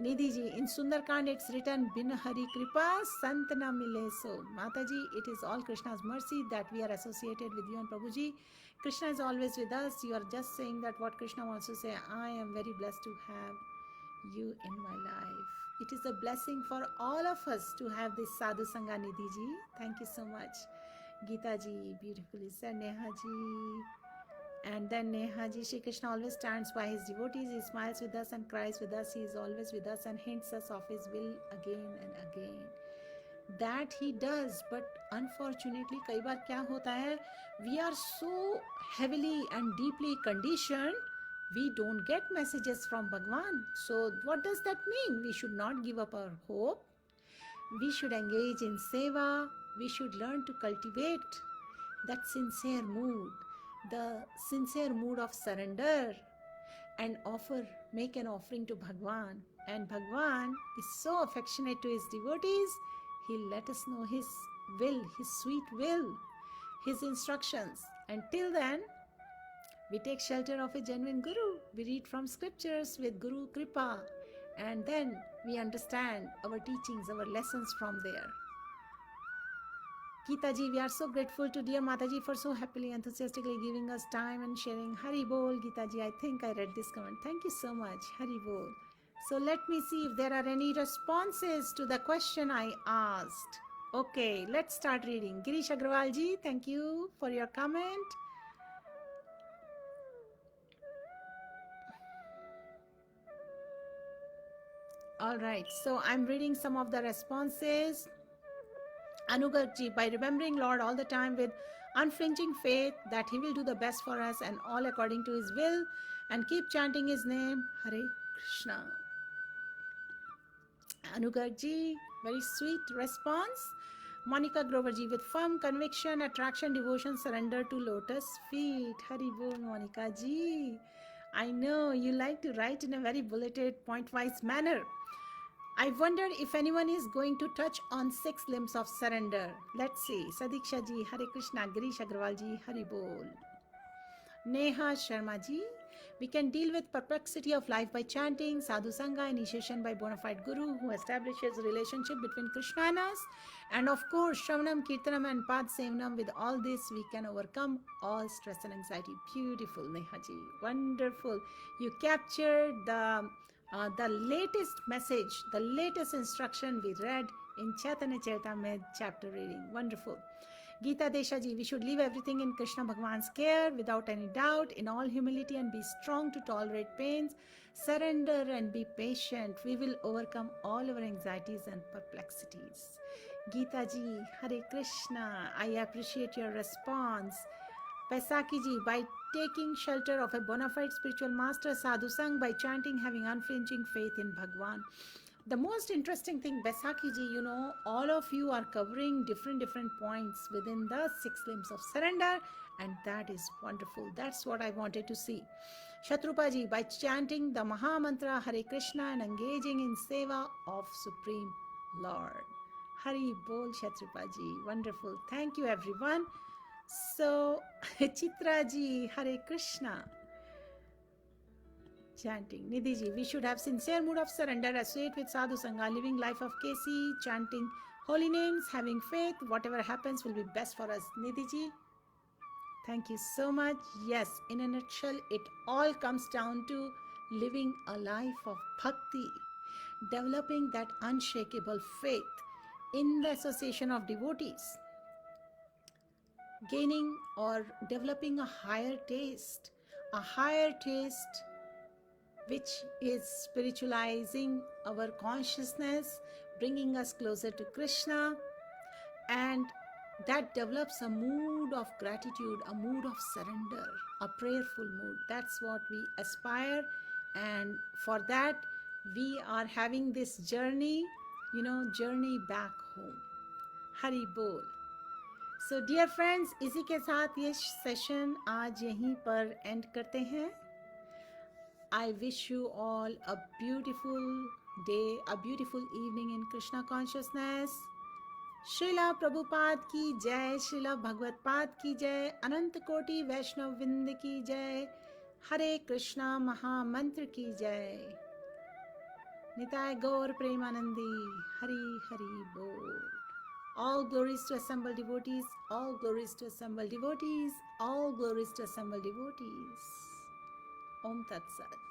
Speaker 1: Nidhi ji, in Sundarkand it's written, Bin Hari Kripa Sant na mile so. Mataji, it is all Krishna's mercy that we are associated with you and Prabhuji. Krishna is always with us. You are just saying that what Krishna wants to say. I am very blessed to have you in my life. It is a blessing for all of us to have this Sadhu Sangha, Nidhi ji. Thank you so much. Geeta ji, beautifully said. Neha ji. And then Neha ji, Shri Krishna always stands by his devotees. He smiles with us and cries with us. He is always with us and hints us of his will again and again. That he does, but unfortunately, कई बार क्या होता है, we are so heavily and deeply conditioned, we don't get messages from Bhagwan. So what does that mean? We should not give up our hope. We should engage in seva. We should learn to cultivate that sincere mood, the sincere mood of surrender, and make an offering to Bhagwan. And Bhagwan is so affectionate to his devotees, he'll let us know his will, his sweet will, his instructions. Until then, we take shelter of a genuine Guru. We read from scriptures with Guru Kripa. And then we understand our teachings, our lessons from there. Geeta ji, we are so grateful to dear Mataji for so happily, enthusiastically giving us time and sharing. Hari Bol, Geeta ji, I think I read this comment. Thank you so much. Hari Bol. So let me see if there are any responses to the question I asked. Okay, let's start reading. Girish Agrawal ji, thank you for your comment. All right, so I'm reading some of the responses. Anugarji, by remembering Lord all the time with unflinching faith that he will do the best for us and all according to his will, and keep chanting his name, Hare Krishna. Anugarji, very sweet response. Monica Groverji, with firm conviction, attraction, devotion, surrender to lotus feet. Hari Bol, Monica ji. I know you like to write in a very bulleted, point-wise manner. I wonder if anyone is going to touch on 6 limbs of surrender. Let's see. Sadiksha ji, Hare Krishna, Girish Agrawal ji, Hari Bol. Neha Sharma ji, we can deal with perplexity of life by chanting, sadhu sangha, initiation by bona fide guru who establishes relationship between Krishna and us. And of course, Shravanam, Kirtanam and Pad Sevanam. With all this, we can overcome all stress and anxiety. Beautiful, Neha ji. Wonderful. You captured the latest message, the latest instruction we read in Chaitanya Charitamrita chapter reading. Wonderful. Geeta Desha ji, we should leave everything in Krishna Bhagwan's care without any doubt, in all humility, and be strong to tolerate pains. Surrender and be patient. We will overcome all our anxieties and perplexities. Geeta ji, Hare Krishna. I appreciate your response. Paisaki ji, by taking shelter of a bona fide spiritual master, Sadhu Sang, by chanting, having unflinching faith in Bhagwan. The most interesting thing, Baisakhi ji, you know, all of you are covering different points within the 6 limbs of surrender, and that is wonderful. That's what I wanted to see. Shatrupa ji, by chanting the Maha Mantra Hare Krishna and engaging in seva of Supreme Lord. Hari Bol, Shatrupa ji. Wonderful. Thank you, everyone. So, Chitra ji, Hare Krishna. Chanting. Nidhi ji, we should have sincere mood of surrender, associate with Sadhu Sangha, living life of KC, chanting holy names, having faith, whatever happens will be best for us. Nidhi ji, thank you so much. Yes, in a nutshell, it all comes down to living a life of bhakti, developing that unshakable faith in the association of devotees, gaining or developing a higher taste which is spiritualizing our consciousness, bringing us closer to Krishna, and that develops a mood of gratitude, a mood of surrender, a prayerful mood. That's what we aspire, and for that we are having this journey, journey back home. Hari Bol. So dear friends, इसी के साथ ये session आज यहीं पर and करते हैं. I wish you all a beautiful day, a beautiful evening in Krishna consciousness. Srila Prabhupada की जय, श्रीला भगवत पाद की जय, अनंत कोटि वैष्णव विंद की जय, हरे कृष्णा महामंत्र की जय, निताय गौर प्रेमानंदी, हरि हरि बोल. All glories to assembled devotees, all glories to assembled devotees, all glories to assembled devotees. Om Tat Sat.